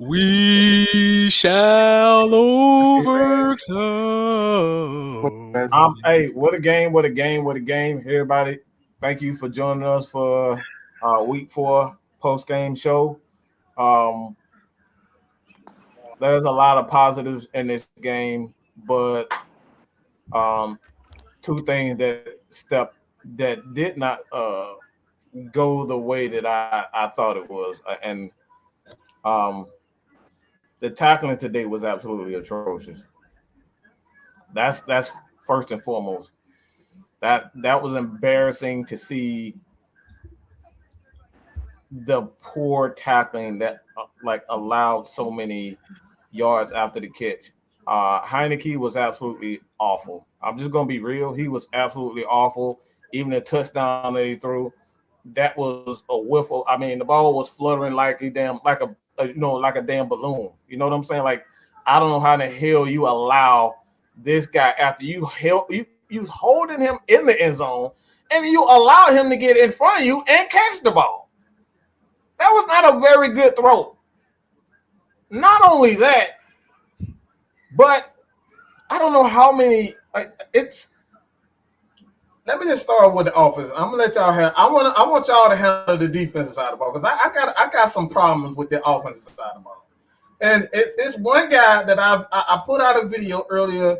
We shall overcome. Hey, what a game, what a game, what a game. Everybody, thank you for joining us for week 4 post-game show. Um, there's a lot of positives in this game, but two things that did not go the way that I thought it was. And the tackling today was absolutely atrocious. That's first and foremost. That was embarrassing to see the poor tackling that allowed so many yards after the catch. Heineke was absolutely awful. I'm just gonna be real. He was absolutely awful. Even the touchdown that he threw, that was a whiffle. I mean, the ball was fluttering like a damn like a damn balloon. You know what I'm saying? Like, I don't know how the hell you allow this guy after you holding him in the end zone and you allow him to get in front of you and catch the ball. That was not a very good throw. Not only that, but I don't know how many. Let me just start with the offense. I'm gonna let y'all have. I want y'all to handle the defensive side of the ball because I got some problems with the offensive side of the ball. And it's one guy that I put out a video earlier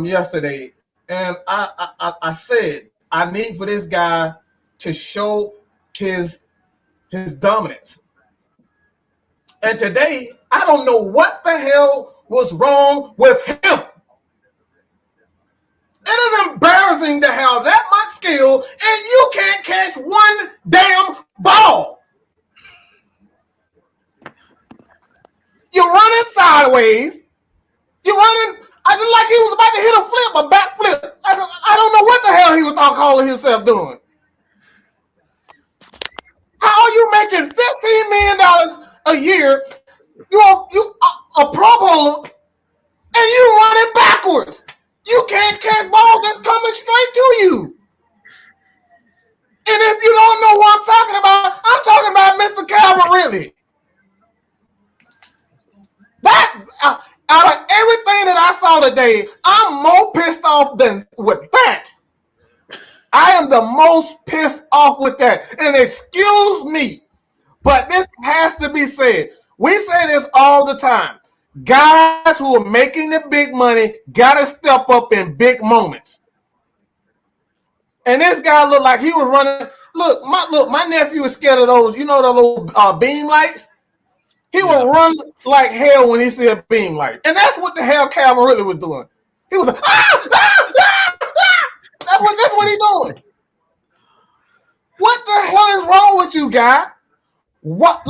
yesterday, and I said I need for this guy to show his dominance. And today, I don't know what the hell was wrong with him. It is embarrassing to have that much skill and you can't catch one damn ball. You're running sideways. You're running. I just like he was about to hit a flip, a back flip. I don't know what the hell he was calling himself doing. How are you making $15 million a year? You a Pro Bowler, and you running backwards. You can't catch balls that's coming straight to you. And if you don't know what I'm talking about Mr. Calvin Ridley. That out of everything that I saw today, I'm more pissed off than with that. I am the most pissed off with that. And excuse me, but this has to be said. We say this all the time. Guys who are making the big money got to step up in big moments. And this guy looked like he was running. Look, my nephew is scared of those, the little beam lights. He would run like hell when he see a beam light. And that's what the hell Calvin Ridley was doing. He was like, That's what he doing. What the hell is wrong with you, guy? What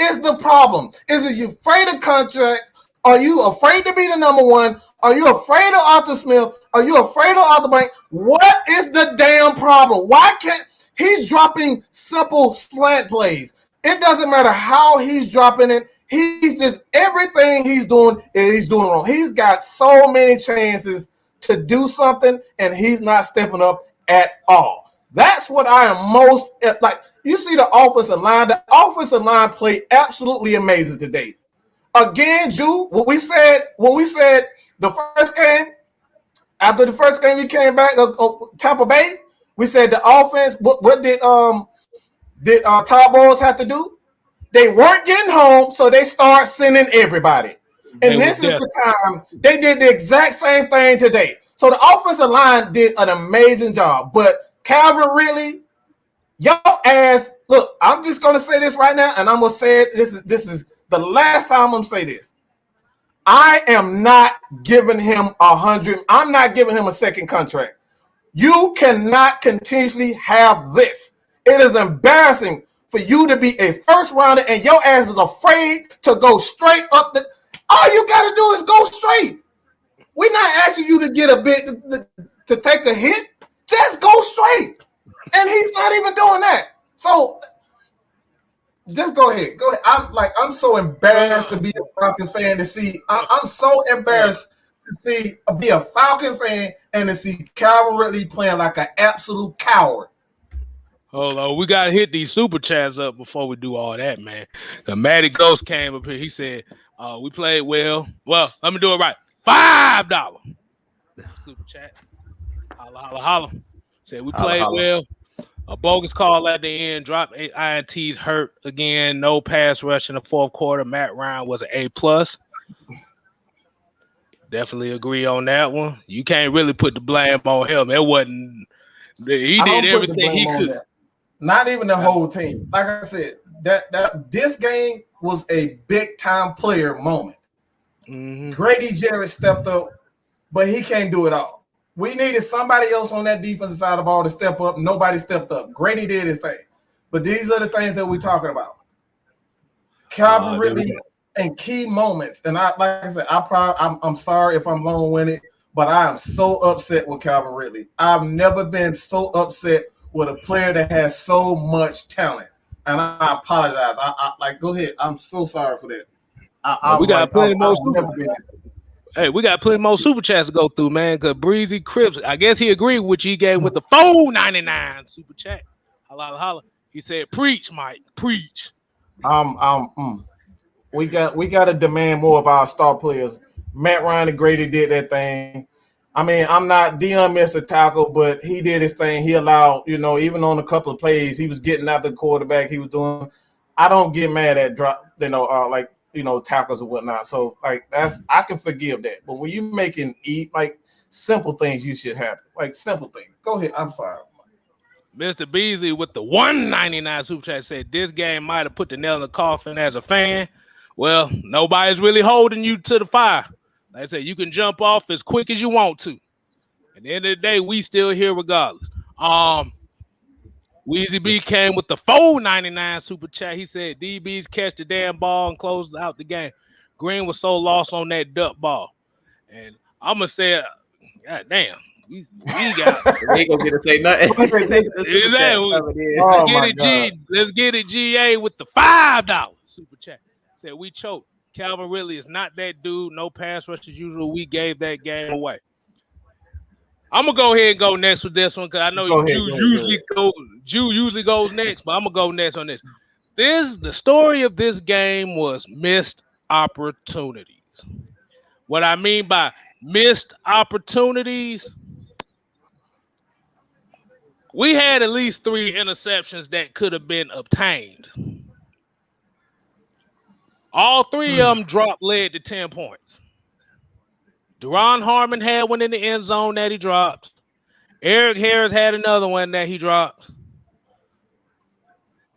is the problem? Is it you afraid of contract? Are you afraid to be the number one? Are you afraid of Arthur Smith? Are you afraid of Arthur Blank? What is the damn problem? Why can't he's dropping simple slant plays? It doesn't matter how he's dropping it. He's just everything he's doing wrong. He's got so many chances to do something, and he's not stepping up at all. That's what I am most like. You see the offensive line. The offensive line played absolutely amazing today. Again, Drew, when we said the first game, after the first game we came back, Tampa Bay, we said the offense. What did Todd Bowles have to do? They weren't getting home, so they start sending everybody. And this is the time they did the exact same thing today. So the offensive line did an amazing job. But Calvin Ridley, your ass, look, I'm just going to say this right now, and I'm going to say it. This is the last time I'm going to say this. I am not giving him 100. I'm not giving him a second contract. You cannot continuously have this. It is embarrassing for you to be a first rounder and your ass is afraid to go straight up the. All you got to do is go straight. We're not asking you to get a bit to take a hit. Just go straight. And he's not even doing that. So just go ahead. Go ahead. I'm so embarrassed to be a Falcons fan to see. I'm so embarrassed to be a Falcon fan and to see Calvin Ridley playing like an absolute coward. Hold on, we gotta hit these super chats up before we do all that, man. The Matty Ghost came up here. He said, "We played well." Well, let me do it right. $5 super chat. Holla, holla, holla. Said we played well. A bogus call at the end. Dropped 8 INTs. Hurt again. No pass rush in the fourth quarter. Matt Ryan was an A+. Definitely agree on that one. You can't really put the blame on him. It wasn't. He did everything he could. Not even the whole team. Like I said, that this game was a big time player moment. Mm-hmm. Grady Jarrett stepped up, but he can't do it all. We needed somebody else on that defensive side of the ball to step up. Nobody stepped up. Grady did his thing. But these are the things that we're talking about. Calvin Ridley in key moments. And like I said, I'm sorry if I'm long-winded, but I am so upset with Calvin Ridley. I've never been so upset with a player that has so much talent. And I apologize. I go ahead. I'm so sorry for that. We got plenty more. Hey, we got plenty more super chats to go through, man. Cause Breezy Crips, I guess he agreed with you. He gave with the $4.99 super chat. Holla, holla. He said, "Preach, Mike, preach." We got to demand more of our star players. Matt Ryan and Grady did that thing. I mean, I'm not Dion missed a tackle, but he did his thing. He allowed, even on a couple of plays, he was getting out the quarterback. He was doing. I don't get mad at drop, tackles and whatnot. So I can forgive that. But when you making simple things, you should have simple things. Go ahead. I'm sorry. Mr. Beasley with the $1.99 super chat said this game might have put the nail in the coffin as a fan. Well, nobody's really holding you to the fire. Like I said, you can jump off as quick as you want to. At the end of the day, we still here regardless. Weezy B came with the $4.99 super chat. He said DBs catch the damn ball and close out the game. Green was so lost on that duck ball. And I'm going to say, God damn. We got they ain't gonna get to say nothing. Let's get it, GA with the $5 super chat. Said we choked. Calvin Ridley is not that dude. No pass rush as usual. We gave that game away. I'm gonna go ahead and go next with this one because I know Jew usually goes next, but I'm gonna go next on this. The story of this game was missed opportunities. What I mean by missed opportunities, we had at least 3 interceptions that could have been obtained. All 3 of them dropped led to 10 points. Deron Harmon had one in the end zone that he dropped. Eric Harris had another one that he dropped.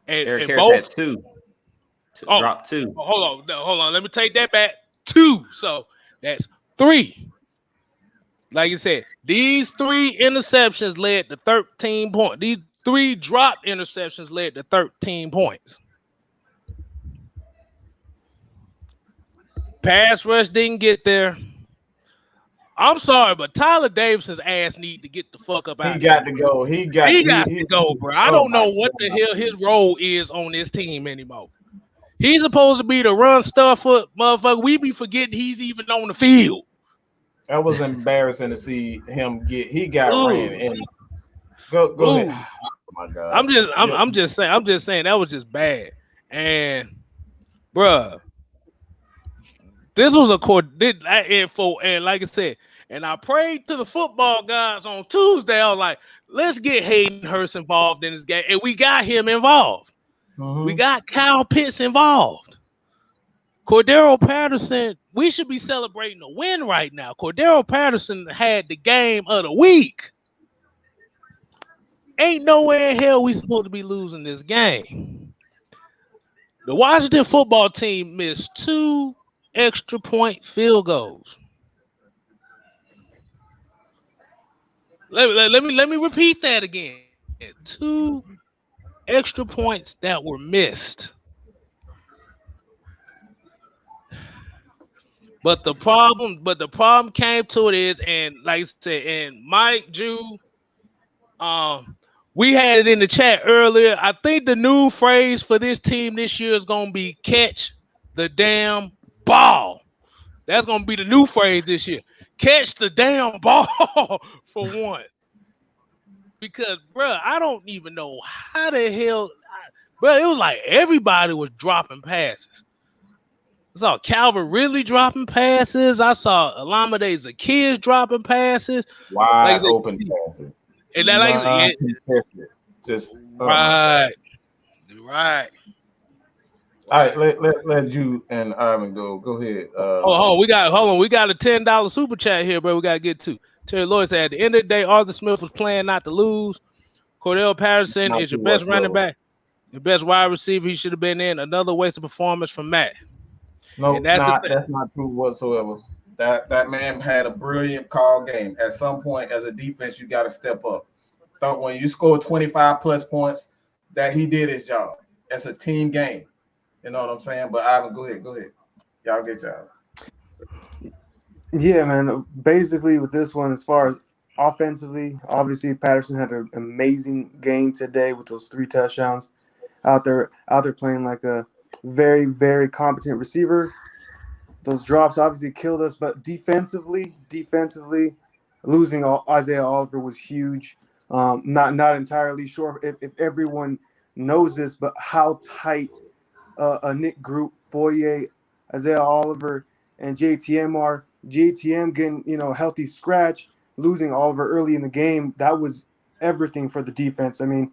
Eric Harris had 2. Dropped 2. Hold on. Let me take that back. 2. So that's 3. Like you said, these 3 interceptions led to 13 points. These 3 dropped interceptions led to 13 points. Pass rush didn't get there. I'm sorry, but Tyler Davison's ass need to get the fuck up out. He got to go. He got to go, bro. I don't know what the hell his role is on this team anymore. He's supposed to be the run stuffer, motherfucker. We be forgetting he's even on the field. That was embarrassing to see him get. He got ran and go ahead. Oh my God. I'm just saying that was just bad. And bruh, this was a court info, and like I said, and I prayed to the football guys on Tuesday. I was like, let's get Hayden Hurst involved in this game, and we got him involved. Mm-hmm. We got Kyle Pitts involved. Cordero Patterson, we should be celebrating a win right now. Cordero Patterson had the game of the week. Ain't nowhere in hell we supposed to be losing this game. The Washington football team missed 2 extra point field goals. Let me repeat that again. 2 extra points that were missed. But the problem came to it is, and like I said, and Mike, Jew, we had it in the chat earlier. I think the new phrase for this team this year is gonna be catch the damn ball. That's gonna be the new phrase this year. Catch the damn ball for one. because, bro, I don't even know how the hell, bro. It was like everybody was dropping passes. I saw Calvin Ridley dropping passes. I saw Alameda Zaccheaus dropping passes. Like I Wide said, open passes. and that, like I said, yeah, Non-contested. Just oh my right, God. right. All right, let you and Ivan go. Go ahead. We got a $10 super chat here, bro. We gotta get to. Terry Lloyd said, at the end of the day, Arthur Smith was playing not to lose. Cordell Patterson not is to your best running whatsoever. back, your best wide receiver. He should have been in. Another wasted performance from Matt. And No, that's the thing. that's not true whatsoever. That man had a brilliant call game. At some point, as a defense, you got to step up. Thought when you score 25 plus points, that he did his job. It's a team game. You know what I'm saying? But Ivan, go ahead. Y'all get y'all. Yeah, man. Basically, with this one, as far as offensively, obviously Patterson had an amazing game today with those 3 touchdowns. Out there playing like a very, very competent receiver. Those drops obviously killed us, but defensively, losing Isaiah Oliver was huge. Not entirely sure if everyone knows this, but how tight a Nick Group, Foye, Isaiah Oliver, and JTM are. JTM getting healthy scratch, losing Oliver early in the game. That was everything for the defense. I mean,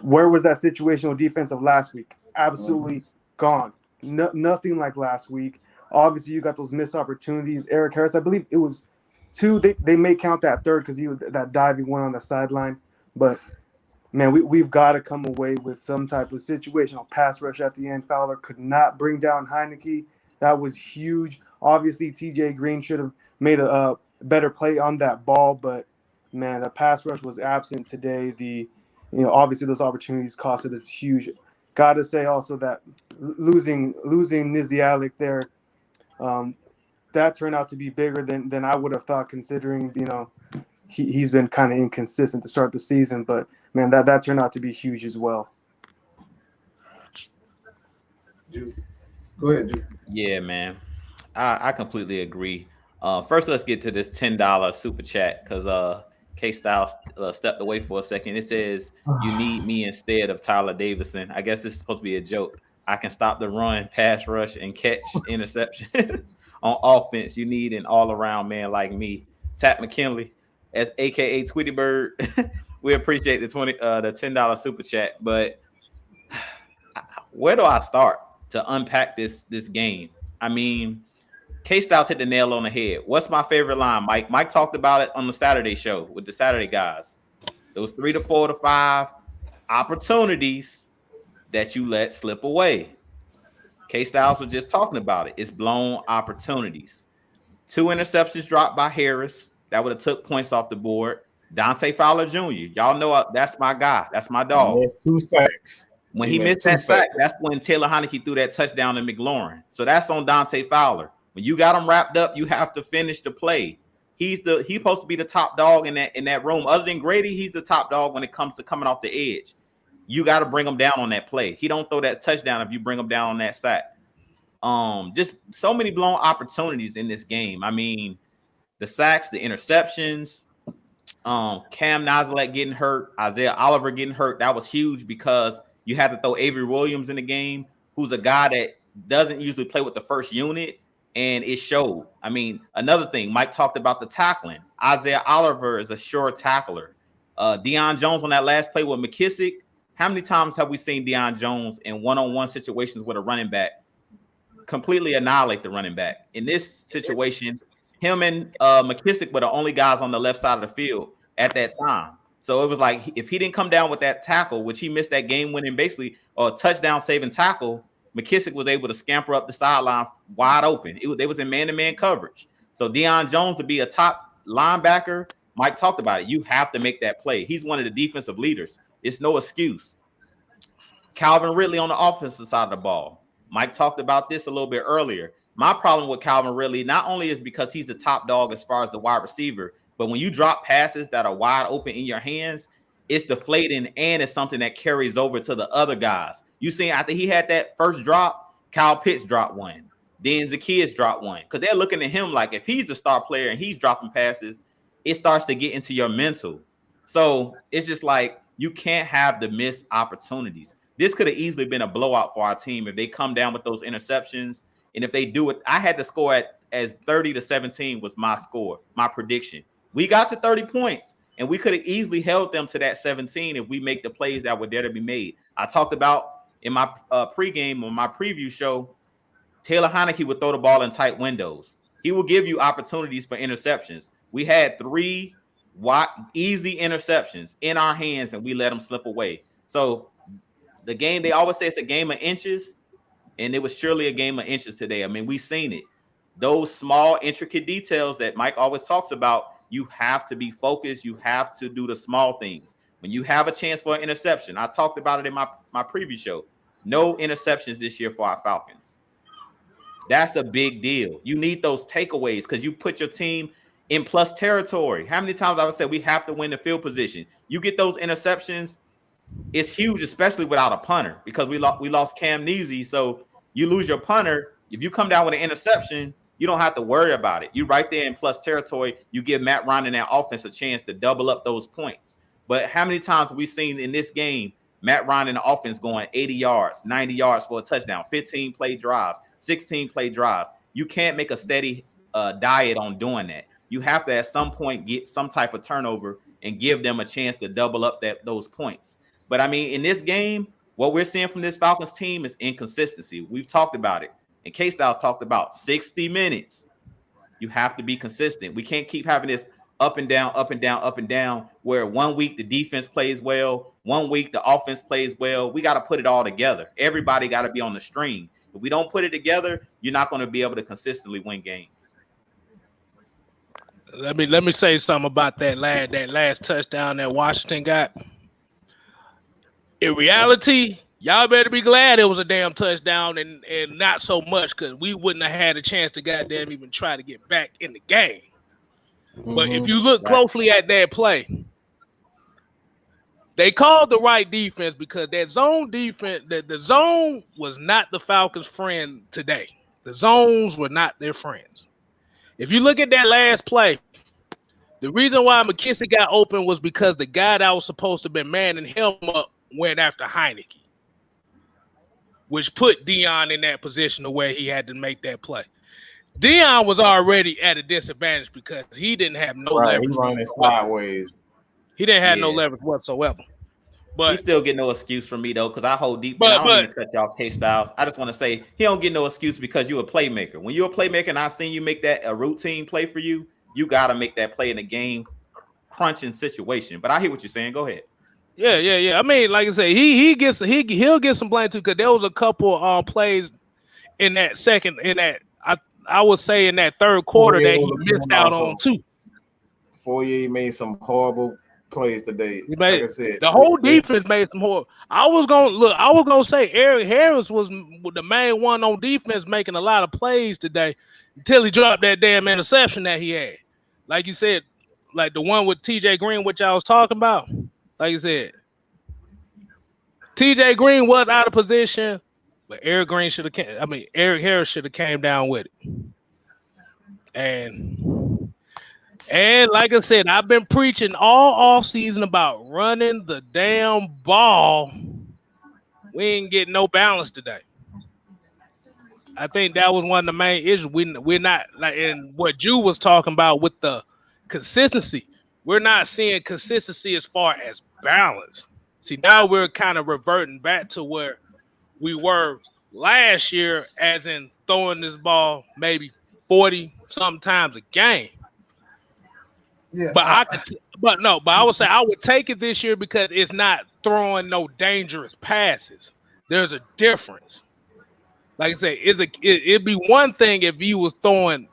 where was that situational defense of last week? Absolutely gone. Nothing like last week. Obviously, you got those missed opportunities. Eric Harris, I believe it was 2. They may count that third because he was that diving one on the sideline. But man, we've got to come away with some type of situational pass rush at the end. Fowler could not bring down Heineke. That was huge. Obviously, TJ Green should have made a better play on that ball, but man, the pass rush was absent today. Obviously those opportunities costed us huge. Got to say also that losing Nizialik there, that turned out to be bigger than I would have thought, considering he's been kind of inconsistent to start the season. But man, that turned out to be huge as well. Go ahead, Jude. Yeah, man. I completely agree. First, let's get to this $10 super chat because K Styles stepped away for a second. It says, "You need me instead of Tyler Davison." I guess this is supposed to be a joke. I can stop the run, pass rush, and catch interception on offense. You need an all-around man like me. Tat McKinley, as AKA Tweety Bird. We appreciate the $10 super chat, but where do I start to unpack this game? I mean, K-Styles hit the nail on the head. What's my favorite line, Mike? Mike talked about it on the Saturday show with the Saturday guys. Those 3 to 4 to 5 opportunities that you let slip away. K-Styles was just talking about it. It's blown opportunities. 2 interceptions dropped by Harris. That would have took points off the board. Dante Fowler Jr. Y'all know that's my guy. That's my dog. That's 2 sacks. When he missed that sack, that's when Taylor Heineke threw that touchdown to McLaurin. So that's on Dante Fowler. When you got him wrapped up, you have to finish the play. He's supposed to be the top dog in that room. Other than Grady, he's the top dog when it comes to coming off the edge. You got to bring him down on that play. He don't throw that touchdown if you bring him down on that sack. Just so many blown opportunities in this game. I mean, the sacks, the interceptions, Cam Nazalek getting hurt, Isaiah Oliver getting hurt. That was huge because you had to throw Avery Williams in the game, who's a guy that doesn't usually play with the first unit, and it showed. I mean, another thing, Mike talked about the tackling. Isaiah Oliver is a sure tackler. Deion Jones on that last play with McKissick. How many times have we seen Deion Jones in one-on-one situations with a running back completely annihilate the running back? In this situation, him and McKissick were the only guys on the left side of the field at that time. So it was like if he didn't come down with that tackle, which he missed that game-winning, basically, or touchdown-saving tackle, McKissick was able to scamper up the sideline wide open. They was in man-to-man coverage. So Deion Jones to be a top linebacker, Mike talked about it. You have to make that play. He's one of the defensive leaders. It's no excuse. Calvin Ridley on the offensive side of the ball. Mike talked about this a little bit earlier. My problem with Calvin Ridley not only is because he's the top dog as far as the wide receiver, but when you drop passes that are wide open in your hands, it's deflating and it's something that carries over to the other guys. You seen after he had that first drop, Kyle Pitts dropped one. Then Zaccheaus dropped one. Because they're looking at him like if he's the star player and he's dropping passes, it starts to get into your mental. So it's just like you can't have the missed opportunities. This could have easily been a blowout for our team if they come down with those interceptions. And if they do it, I had the score at as 30-17 was my score, my prediction. We got to 30 points, and we could have easily held them to that 17 if we make the plays that were there to be made. I talked about in my pregame on my preview show, Taylor Heinicke would throw the ball in tight windows. He will give you opportunities for interceptions. We had 3 easy interceptions in our hands, and we let them slip away. So the game, they always say it's a game of inches, and it was surely a game of inches today. I mean, we've seen it. Those small, intricate details that Mike always talks about, you have to be focused. You have to do the small things. When you have a chance for an interception, I talked about it in my preview show. No interceptions this year for our Falcons. That's a big deal. You need those takeaways because you put your team in plus territory. How many times I would say we have to win the field position? You get those interceptions, it's huge, especially without a punter, because we lost Cam Neasy. So you lose your punter. If you come down with an interception, you don't have to worry about it. You're right there in plus territory. You give Matt Ryan and that offense a chance to double up those points. But how many times have we seen in this game Matt Ryan and the offense going 80 yards, 90 yards for a touchdown, 15-play drives, 16-play drives? You can't make a steady diet on doing that. You have to at some point get some type of turnover and give them a chance to double up those points. But, I mean, in this game, what we're seeing from this Falcons team is inconsistency. We've talked about it. And K-Styles talked about 60 minutes. You have to be consistent. We can't keep having this up and down, up and down, up and down, where 1 week the defense plays well, 1 week the offense plays well. We got to put it all together. Everybody got to be on the string. If we don't put it together, you're not going to be able to consistently win games. Let me say something about that last touchdown that Washington got. In reality, y'all better be glad it was a damn touchdown and not so much, because we wouldn't have had a chance to goddamn even try to get back in the game. But if you look closely at that play, they called the right defense because that zone defense, the zone was not the Falcons' friend today. The zones were not their friends. If you look at that last play, the reason why McKissick got open was because the guy that was supposed to be manning him up went after Heinicke, which put Dion in that position to where he had to make that play. Dion was already at a disadvantage because he didn't have no leverage. He running sideways. He didn't have no leverage whatsoever. But he still get no excuse from me, though, because I hold deep. I don't mean to cut y'all K-Styles. I just want to say he don't get no excuse because you're a playmaker. When you're a playmaker and I've seen you make that a routine play for you, you got to make that play in a game crunching situation. But I hear what you're saying. Go ahead. Yeah. I mean, like I said, he'll get some blame too, because there was a couple plays in that second, in that I would say in that third quarter that he missed out on too. Fourier made some horrible plays today. Like I said, the whole defense made some horrible. I was gonna say Eric Harris was the main one on defense making a lot of plays today until he dropped that damn interception that he had. Like you said, like the one with TJ Green, which I was talking about. Like you said, TJ Green was out of position, but Eric Harris should have came down with it. And like I said, I've been preaching all offseason about running the damn ball. We ain't getting no balance today. I think that was one of the main issues. We're not, like, in what Ju was talking about with the consistency. We're not seeing consistency as far as balance. See, now we're kind of reverting back to where we were last year, as in throwing this ball maybe 40-something times a game. Yeah, but I would say I would take it this year because it's not throwing no dangerous passes. There's a difference. Like I say, it'd be one thing if you was throwing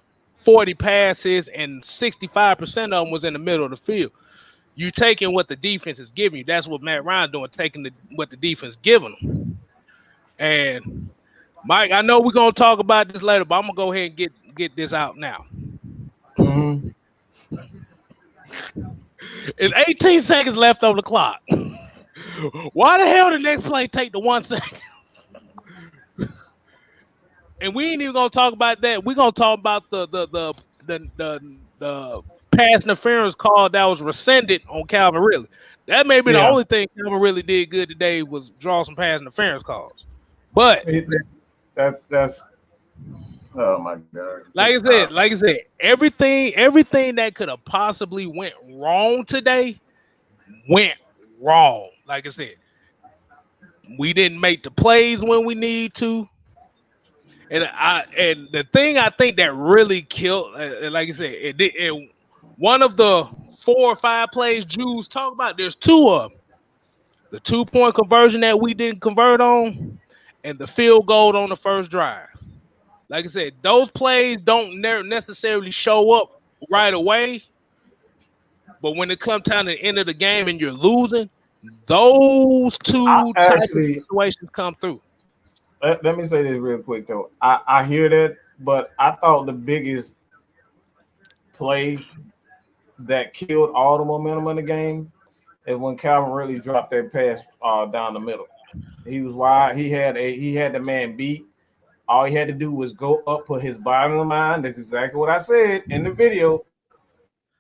40 passes and 65% of them was in the middle of the field. You taking what the defense is giving you. That's what Matt Ryan doing, taking what the defense giving them. And Mike, I know we're gonna talk about this later, but I'm gonna go ahead and get this out now. Mm-hmm. It's 18 seconds left on the clock. Why the hell the next play take the 1 second? And we ain't even gonna talk about that. We're gonna talk about the pass interference call that was rescinded on Calvin Ridley. That may be the only thing Calvin Ridley did good today was draw some pass interference calls. But that's oh my God. Like I said, everything that could have possibly went wrong today went wrong. Like I said, we didn't make the plays when we need to. And the thing I think that really killed, like I said, one of the 4 or 5 plays Jews talk about, there's 2 of them. The 2-point conversion that we didn't convert on, and the field goal on the first drive. Like I said, those plays don't necessarily show up right away. But when it comes time to the end of the game and you're losing, those 2 types of situations come through. Let me say this real quick, though. I hear that, but I thought the biggest play that killed all the momentum in the game is when Calvin Ridley dropped that pass down the middle. He was wide. He had the man beat. All he had to do was go up, put his body on the line. That's exactly what I said in the video.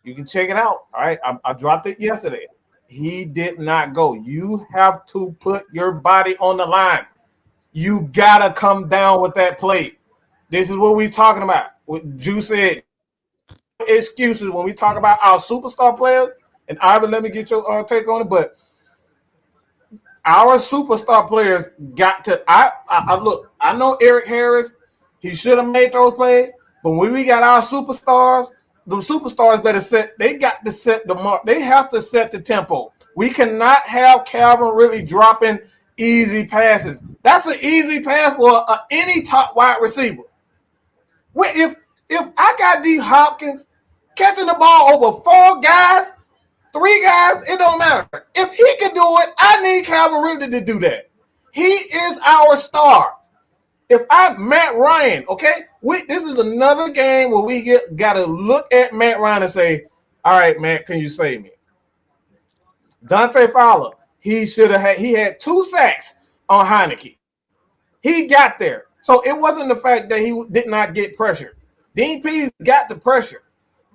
You can check it out. All right. I dropped it yesterday. He did not go. You have to put your body on the line. You got to come down with that play. This is what we're talking about. What Drew said. Excuses when we talk about our superstar players. And Ivan, let me get your take on it. But our superstar players got to. I look. I know Eric Harris. He should have made those plays. But when we got our superstars, the superstars better set. They got to set the mark. They have to set the tempo. We cannot have Calvin really dropping easy passes. That's an easy pass for any top wide receiver. If I got D Hopkins catching the ball over 4 guys, 3 guys, it don't matter. If he can do it, I need Calvin Ridley to do that. He is our star. If I'm Matt Ryan, okay, this is another game where we got to look at Matt Ryan and say, all right, Matt, can you save me? Dante Fowler, he had 2 sacks on Heineke. He got there. So it wasn't the fact that he did not get pressure. Dean Pease got the pressure.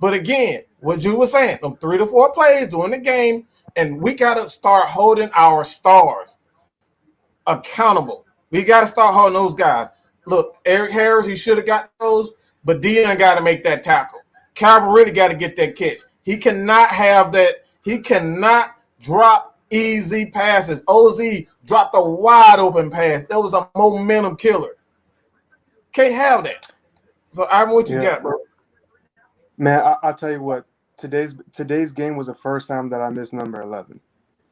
But again, what you were saying, them 3 to 4 plays during the game, and we got to start holding our stars accountable. We got to start holding those guys. Look, Eric Harris, he should have got those, but Dion got to make that tackle. Calvin really got to get that catch. He cannot have that. He cannot drop easy passes. OZ dropped a wide open pass. That was a momentum killer. Can't have that. So, Ivan, what you got, bro? Man, I'll tell you what. Today's game was the first time that I missed number 11.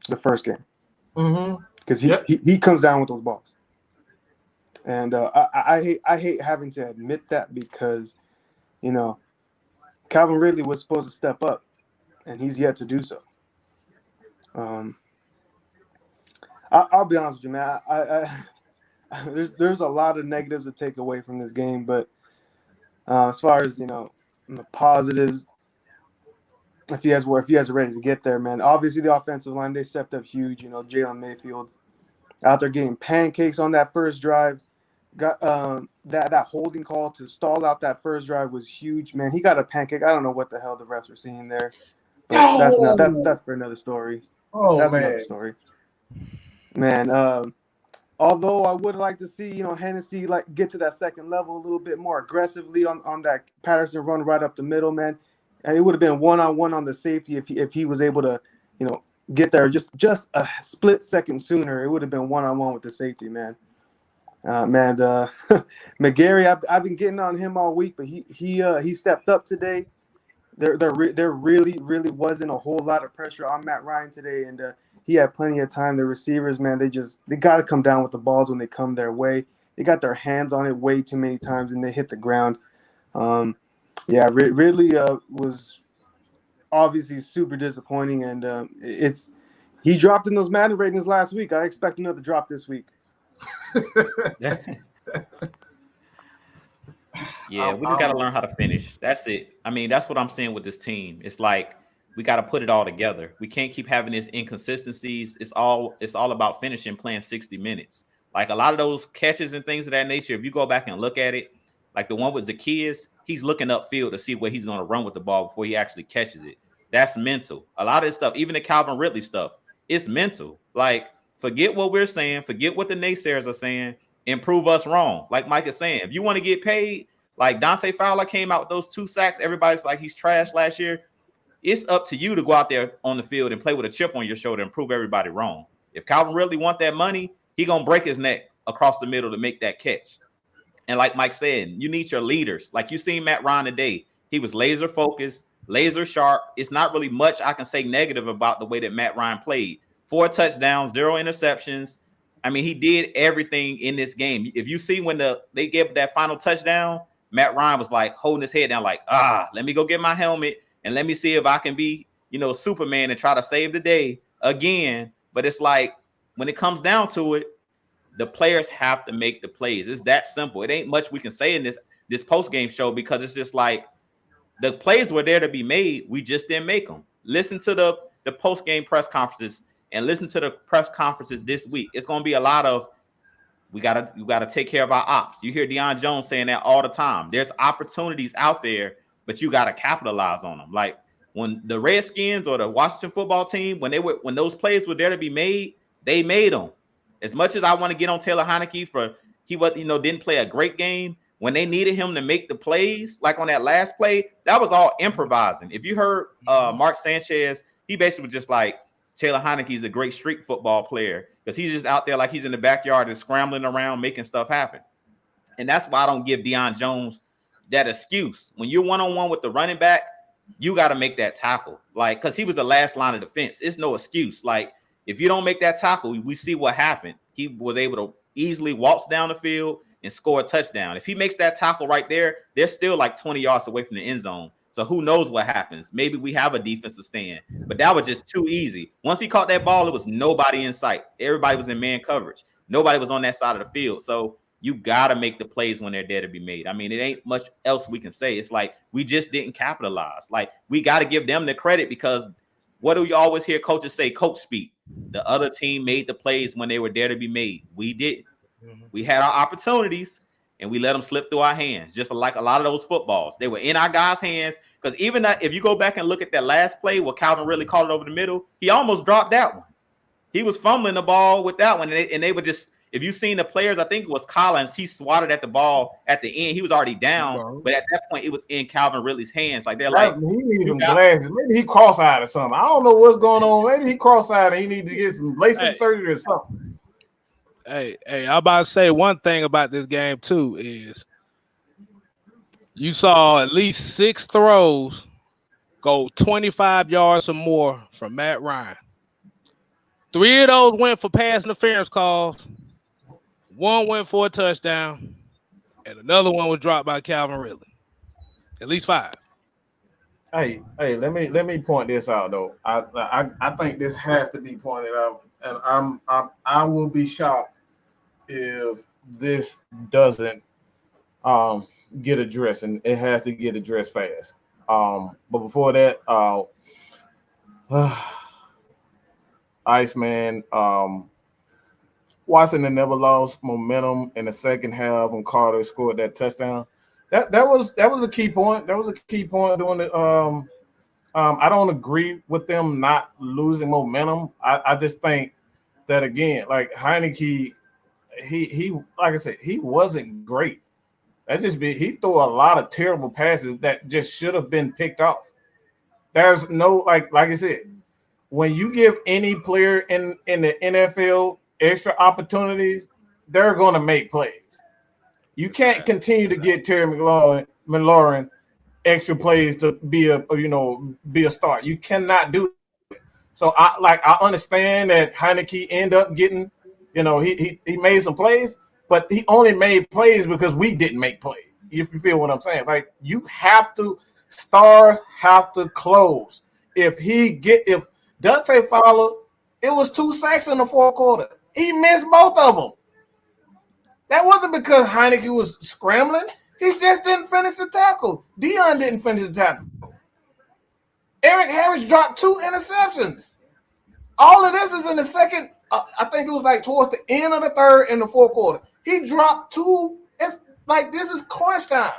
The first game. Because he comes down with those balls. And I hate having to admit that because, you know, Calvin Ridley was supposed to step up, and he's yet to do so. I'll be honest with you, man. There's a lot of negatives to take away from this game, but as far as, you know, the positives, if you guys are ready to get there, man. Obviously, the offensive line, they stepped up huge. You know, Jalen Mayfield out there getting pancakes on that first drive. Got that holding call to stall out that first drive was huge, man. He got a pancake. I don't know what the hell the refs were seeing there. But that's for another story. That's another story, man. Although I would like to see, you know, Hennessy like get to that second level a little bit more aggressively on that Patterson run right up the middle, man. And it would have been 1-on-1 on the safety if he was able to, you know, get there just a split second sooner. It would have been 1-on-1 with the safety, man. McGarry, I've been getting on him all week, but he stepped up today. There really wasn't a whole lot of pressure on Matt Ryan today, and he had plenty of time. The receivers, man, they got to come down with the balls when they come their way. They got their hands on it way too many times, and they hit the ground. Ridley was obviously super disappointing, and he dropped in those Madden ratings last week. I expect another drop this week. Yeah, we just got to learn how to finish. That's it. I mean, that's what I'm saying with this team. It's like we got to put it all together. We can't keep having these inconsistencies. It's all about finishing, playing 60 minutes. Like a lot of those catches and things of that nature, if you go back and look at it, like the one with Zacchaeus, he's looking upfield to see where he's going to run with the ball before he actually catches it. That's mental. A lot of this stuff, even the Calvin Ridley stuff, it's mental. Like, forget what we're saying, forget what the naysayers are saying, and prove us wrong. Like Mike is saying, if you want to get paid, like Dante Fowler came out with those 2 sacks, everybody's like he's trash last year. It's up to you to go out there on the field and play with a chip on your shoulder and prove everybody wrong. If Calvin Ridley want that money, he gonna break his neck across the middle to make that catch. And like Mike said, you need your leaders. Like you seen Matt Ryan today. He was laser focused, laser sharp. It's not really much I can say negative about the way that Matt Ryan played. 4 touchdowns, 0 interceptions. I mean, he did everything in this game. If you see when they gave that final touchdown, Matt Ryan was like holding his head down like, let me go get my helmet and let me see if I can be, Superman and try to save the day again. But it's like when it comes down to it, the players have to make the plays. It's that simple. It ain't much we can say in this post-game show because it's just like the plays were there to be made. We just didn't make them. Listen to the post-game press conferences and listen to the press conferences this week. It's going to be a lot of we gotta take care of our ops. You hear Deion Jones saying that all the time. There's opportunities out there, but you got to capitalize on them. Like when the Redskins or the Washington football team, when those plays were there to be made, they made them. As much as I want to get on Taylor Heineke for didn't play a great game, when they needed him to make the plays, like on that last play, that was all improvising. If you heard Mark Sanchez, he basically was just like, Taylor Heineke is a great street football player because he's just out there like he's in the backyard and scrambling around making stuff happen. And that's why I don't give Deion Jones that excuse. When you're one-on-one with the running back, you got to make that tackle. Like, because he was the last line of defense. It's no excuse. Like, if you don't make that tackle, we see what happened. He was able to easily waltz down the field and score a touchdown. If he makes that tackle right there, they're still like 20 yards away from the end zone. So who knows what happens? Maybe we have a defensive stand, but that was just too easy. Once he caught that ball, it was nobody in sight. Everybody was in man coverage. Nobody was on that side of the field. So you got to make the plays when they're there to be made. I mean, it ain't much else we can say. It's like we just didn't capitalize. Like we got to give them the credit because what do you always hear coaches say? Coach speak. The other team made the plays when they were there to be made. We didn't. We had our opportunities and we let them slip through our hands, just like a lot of those footballs. They were in our guys' hands because even that, if you go back and look at that last play where Calvin Ridley caught it over the middle, he almost dropped that one. He was fumbling the ball with that one, and they were just, if you've seen the players, I think it was Collins, he swatted at the ball at the end. He was already down, but at that point, it was in Calvin Ridley's hands. Like, they're like, he needs some glasses. Maybe he cross-eyed or something. I don't know what's going on. Maybe he cross-eyed and he needs to get some LASIK surgery or something. Hey, I'm about to say one thing about this game, too, is you saw at least 6 throws go 25 yards or more from Matt Ryan. 3 of those went for pass interference calls. 1 went for a touchdown, and another one was dropped by Calvin Ridley. At least 5. Hey, let me point this out though. I think this has to be pointed out, and I will be shocked if this doesn't get addressed, and it has to get addressed fast. But before that, Iceman, Washington never lost momentum in the second half when Carter scored that touchdown. That was a key point. That was a key point during the I don't agree with them not losing momentum. I just think that again, like Heineke, he like I said, he wasn't great. He threw a lot of terrible passes that just should have been picked off. There's no like I said, when you give any player in the NFL extra opportunities, they're going to make plays. You can't continue to get Terry McLaurin extra plays to be a start. You cannot do it. So I understand that Heineke ended up getting, he made some plays, but he only made plays because we didn't make plays. If you feel what I'm saying, like stars have to close. If Dante Fowler, it was 2 sacks in the fourth quarter. He missed both of them. That wasn't because Heineke was scrambling. He just didn't finish the tackle. Deion didn't finish the tackle. Eric Harris dropped 2 interceptions. All of this is in the second. I think it was like towards the end of the third and the fourth quarter. He dropped 2. Like, this is crunch time.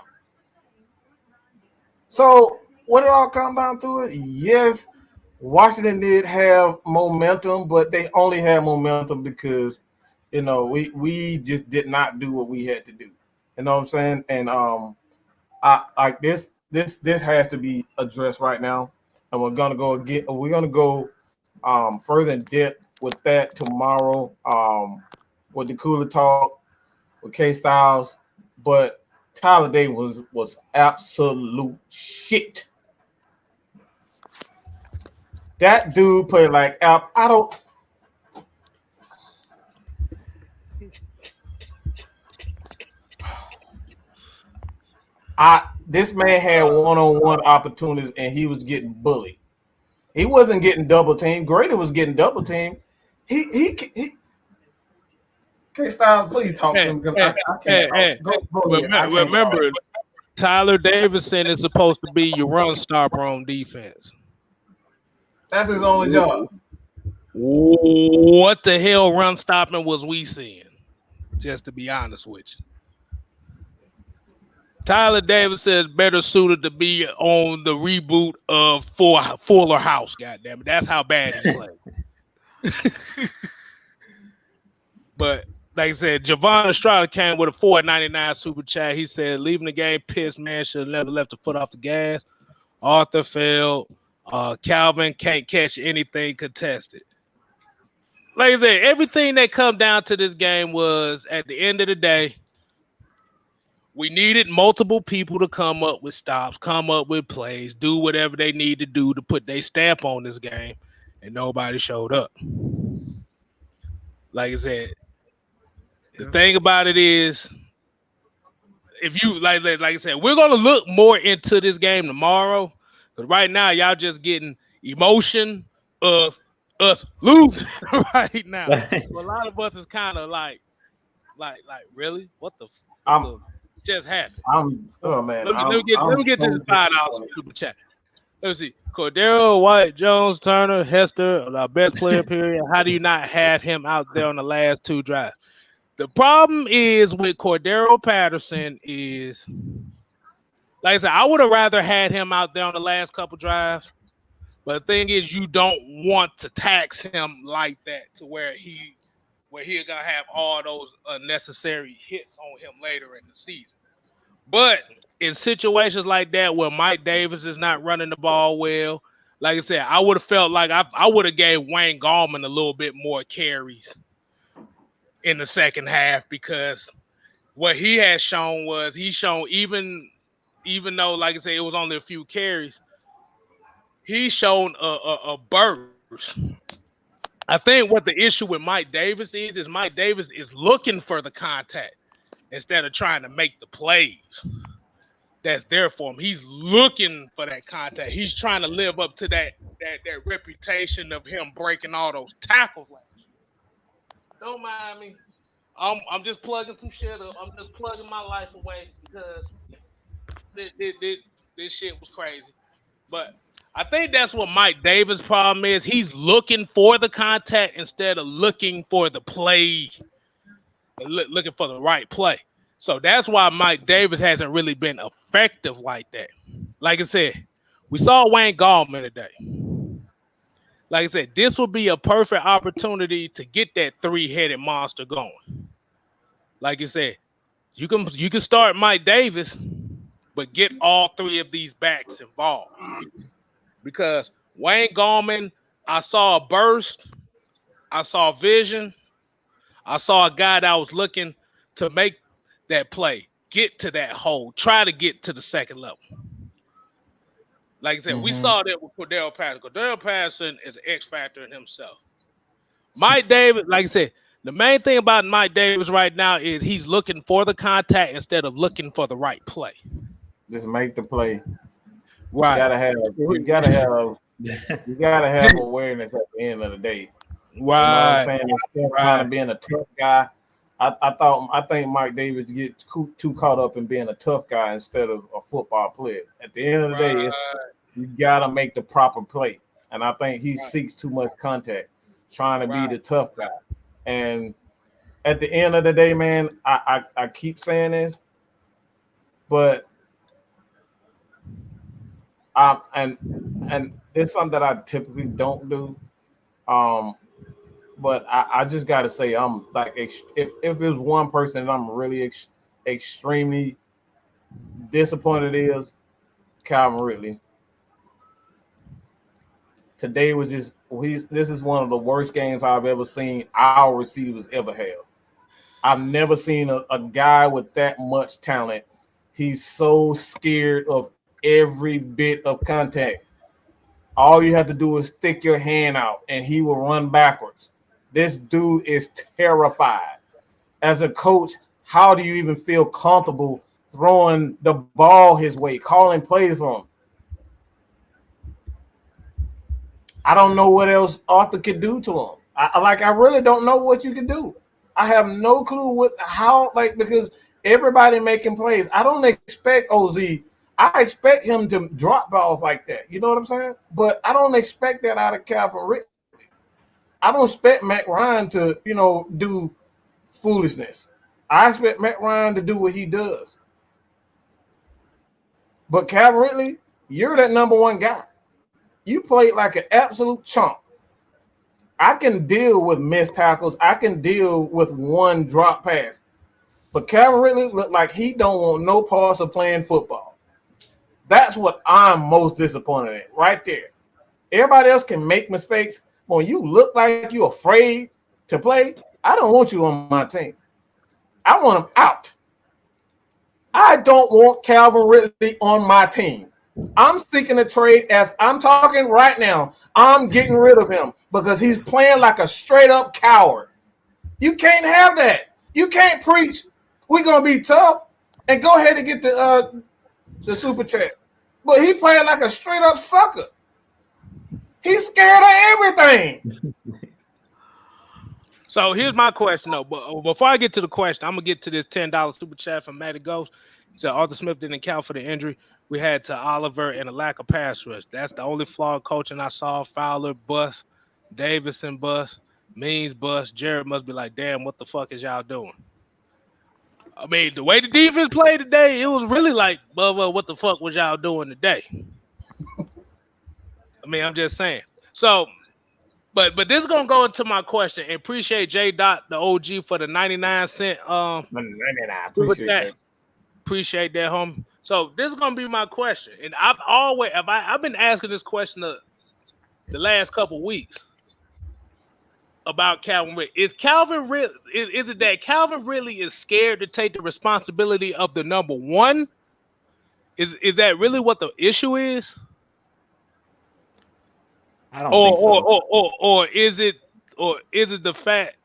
So when it all comes down to it, yes, Washington did have momentum, but they only had momentum because, you know, we just did not do what we had to do. You know what I'm saying? And I like this has to be addressed right now, and we're gonna go further in depth with that tomorrow with the cooler talk with K Styles, but Tyler Davis was absolute shit. That dude played like I don't. This man had one-on-one opportunities and he was getting bullied. He wasn't getting double teamed. Grady was getting double teamed. He K Styles, please talk to him because I can't. Go remember, Tyler Davidson is supposed to be your run stopper on defense. That's his only job. What the hell run stopping was we seeing? Just to be honest with you. Tyler Davis is better suited to be on the reboot of Fuller House. Goddamn it, that's how bad he played. But like I said, Javon Estrada came with a $4.99 super chat. He said, "Leaving the game pissed, man. Should have never left the foot off the gas." Arthur failed. Calvin can't catch anything contested. Like I said, everything that come down to this game was at the end of the day. We needed multiple people to come up with stops, come up with plays, do whatever they need to do to put their stamp on this game, and nobody showed up. Like I said, the thing about it is, if you like I said, we're gonna look more into this game tomorrow. Because right now, y'all just getting emotion of us losing right now. So a lot of us is kind of like, really, what the just happened? Let me get to the $5 super chat. Let me see. Cordero, White, Jones, Turner, Hester, our best player, period. How do you not have him out there on the last two drives? The problem is with Cordero Patterson is, like I said, I would have rather had him out there on the last couple drives. But the thing is, you don't want to tax him like that to where he's gonna have all those unnecessary hits on him later in the season. But in situations like that where Mike Davis is not running the ball well, like I said, I would have felt like I would have gave Wayne Gallman a little bit more carries in the second half, because what he has shown was even though, like I said, it was only a few carries, he's shown a burst. I think what the issue with Mike Davis is Mike Davis is looking for the contact instead of trying to make the plays that's there for him. He's looking for that contact. He's trying to live up to that reputation of him breaking all those tackles. Don't mind me. I'm just plugging some shit up. I'm just plugging my life away because this shit was crazy. But I think that's what Mike Davis' problem is. He's looking for the contact instead of looking for the play, looking for the right play. So that's why Mike Davis hasn't really been effective like that. Like I said, we saw Wayne Gallman today. Like I said, this would be a perfect opportunity to get that three-headed monster going. Like you said, you can start Mike Davis, but get all three of these backs involved. Because Wayne Gallman, I saw a burst, I saw vision, I saw a guy that was looking to make that play, get to that hole, try to get to the second level. Like I said, we saw that with Cordero Patterson. Cordero Patterson is an X factor in himself. Mike Davis, like I said, the main thing about Mike Davis right now is he's looking for the contact instead of looking for the right play. Just make the play. Right. You gotta have awareness at the end of the day. Right. You know what I'm saying? Instead of trying to being a tough guy. I think Mike Davis gets too caught up in being a tough guy instead of a football player. At the end of the day, you gotta make the proper play. And I think he seeks too much contact, trying to be the tough guy. And at the end of the day, man, I keep saying this. But and it's something that I typically don't do. But I just got to say, I'm like, if there's one person that I'm really extremely disappointed is Calvin Ridley. Today was just this is one of the worst games I've ever seen our receivers ever have. I've never seen a guy with that much talent. He's so scared of every bit of contact. All you have to do is stick your hand out and he will run backwards. This dude is terrified. As a coach, how do you even feel comfortable throwing the ball his way, calling plays for him? I don't know what else Arthur could do to him. I really don't know what you could do. I have no clue because everybody making plays. I don't expect OZ. I expect him to drop balls like that. You know what I'm saying? But I don't expect that out of Calvin Ridley. I don't expect Matt Ryan to, do foolishness. I expect Matt Ryan to do what he does. But Calvin Ridley, you're that number one guy. You played like an absolute chump. I can deal with missed tackles. I can deal with one drop pass. But Calvin Ridley looked like he don't want no parts of playing football. That's what I'm most disappointed in right there. Everybody else can make mistakes. When you look like you're afraid to play, I don't want you on my team. I want him out. I don't want Calvin Ridley on my team. I'm seeking a trade as I'm talking right now. I'm getting rid of him because he's playing like a straight up coward. You can't have that. You can't preach. We're going to be tough and go ahead and get the super chat. But he playing like a straight up sucker. He's scared of everything. So here's my question, though. But before I get to the question, I'm going to get to this $10 super chat from Matty Ghost. He said Arthur Smith didn't account for the injury we had to Oliver and a lack of pass rush. That's the only flaw coaching I saw. Fowler bust, Davison bust, Means bust. Jared must be like, damn, what the fuck is y'all doing? I mean, the way the defense played today, it was really like, Bubba, what the fuck was y'all doing today? I mean, I'm just saying. So, but this is gonna go into my question. And appreciate J. Dot, the OG, for the 99-cent. 99. Appreciate that, homie. So this is gonna be my question, and I've been asking this question the last couple weeks about Calvin Ridley. Is it that Calvin Ridley is scared to take the responsibility of the number one? Is that really what the issue is? I don't think so. Or is it the fact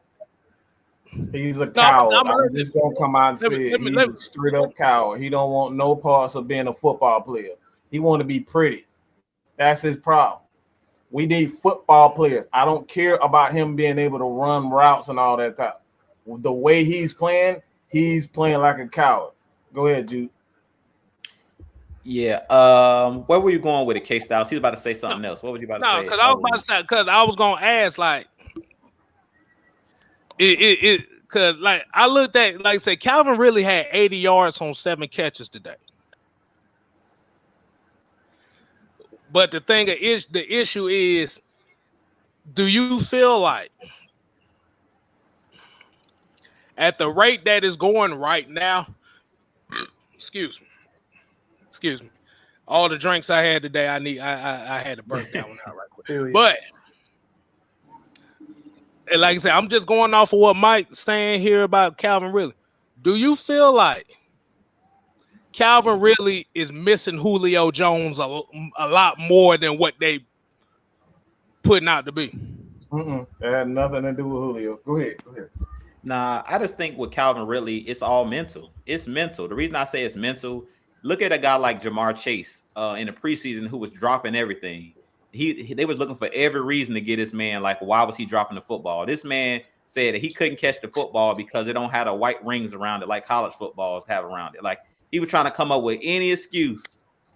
he's a coward? I'm just gonna come out and say he's a straight up coward. He don't want no parts of being a football player. He want to be pretty. That's his problem. We need football players. I don't care about him being able to run routes and all that stuff. The way he's playing like a coward. Go ahead, Jude. Yeah. Where were you going with it, K Styles? He was about to say something else. What was you about to say? Because I was gonna ask, like, because like I looked at, like I said, Calvin Ridley had 80 yards on 7 catches today. But the issue is, do you feel like at the rate that is going right now, excuse me, all the drinks I had today, I had to burp that one out right quick. But and like I said, I'm just going off of what Mike's saying here about Calvin Ridley. Do you feel like Calvin Ridley is missing Julio Jones a lot more than what they putting out to be? It had nothing to do with Julio. Go ahead. Nah, I just think with Calvin Ridley, it's all mental. It's mental. The reason I say it's mental, look at a guy like Jamar Chase in the preseason who was dropping everything. They was looking for every reason to get this man, like, why was he dropping the football? This man said that he couldn't catch the football because it don't have the white rings around it like college footballs have around it. Like, he was trying to come up with any excuse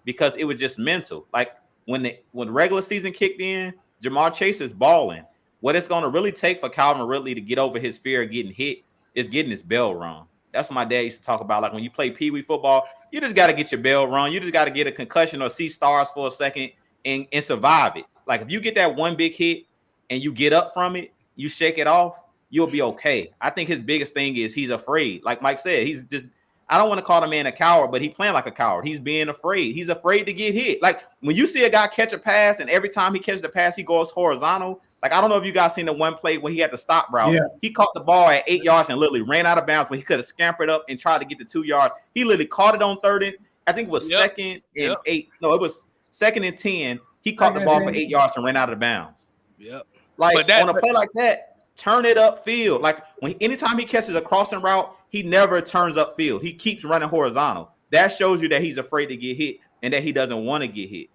because it was just mental. Like, when the regular season kicked in, Jamar Chase is balling. What it's going to really take for Calvin Ridley to get over his fear of getting hit is getting his bell rung. That's what my dad used to talk about. Like when you play Pee Wee football, you just got to get your bell rung. You just got to get a concussion or see stars for a second and survive it. Like if you get that one big hit and you get up from it, you shake it off, you'll be okay. I think his biggest thing is he's afraid. Like Mike said, he's just, I don't want to call the man a coward, but he's playing like a coward. He's being afraid. He's afraid to get hit. Like when you see a guy catch a pass and every time he catches the pass, he goes horizontal. Like, I don't know if you guys seen the one play where he had the stop route. Yeah. He caught the ball at 8 yards and literally ran out of bounds when he could have scampered up and tried to get the 2 yards. He literally caught it on third and, I think it was second and 8. No, it was second and 10. He caught the ball for 8 yards and ran out of bounds. Yep. Like on a play like that, turn it upfield. Like anytime he catches a crossing route, he never turns upfield. He keeps running horizontal. That shows you that he's afraid to get hit and that he doesn't want to get hit.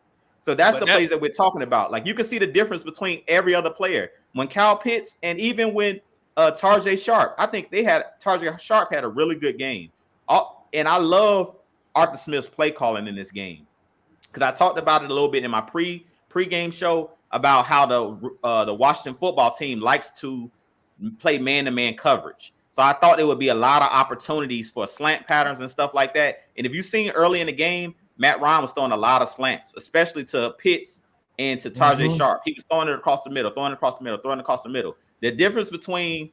So that's the plays that we're talking about. Like you can see the difference between every other player. When Kyle Pitts and even when Tarjay Sharp, I think Tarjay Sharp had a really good game. And I love Arthur Smith's play calling in this game because I talked about it a little bit in my pre-game show about how the Washington football team likes to play man-to-man coverage. So I thought there would be a lot of opportunities for slant patterns and stuff like that. And if you've seen early in the game, Matt Ryan was throwing a lot of slants, especially to Pitts and to Tarjay Sharp. He was throwing it across the middle, throwing it across the middle. The difference between,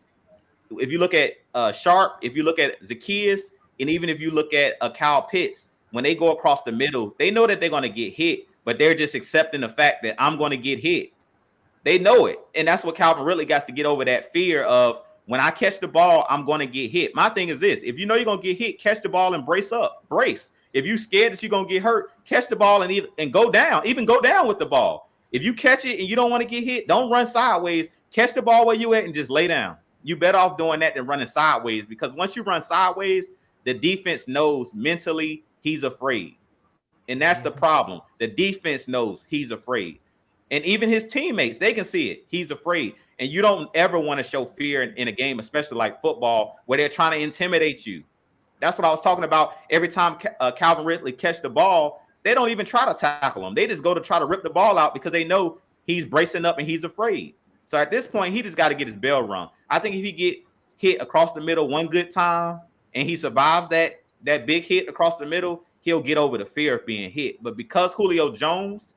if you look at Sharp, if you look at Zacchaeus, and even if you look at Kyle Pitts, when they go across the middle, they know that they're going to get hit, but they're just accepting the fact that I'm going to get hit. They know it. And that's what Calvin Ridley got to get over, that fear of when I catch the ball, I'm going to get hit. My thing is this. If you know you're going to get hit, catch the ball and brace up. Brace. If you're scared that you're going to get hurt, catch the ball and go down. Even go down with the ball. If you catch it and you don't want to get hit, don't run sideways. Catch the ball where you at and just lay down. You better off doing that than running sideways, because once you run sideways, the defense knows mentally he's afraid. And that's the problem. The defense knows he's afraid. And even his teammates, they can see it. He's afraid. And you don't ever want to show fear in a game, especially like football, where they're trying to intimidate you. That's what I was talking about. Every time Calvin Ridley catch the ball, they don't even try to tackle him. They just go to try to rip the ball out because they know he's bracing up and he's afraid. So at this point, he just got to get his bell rung. I think if he get hit across the middle one good time and he survives that big hit across the middle, he'll get over the fear of being hit. But because Julio Jones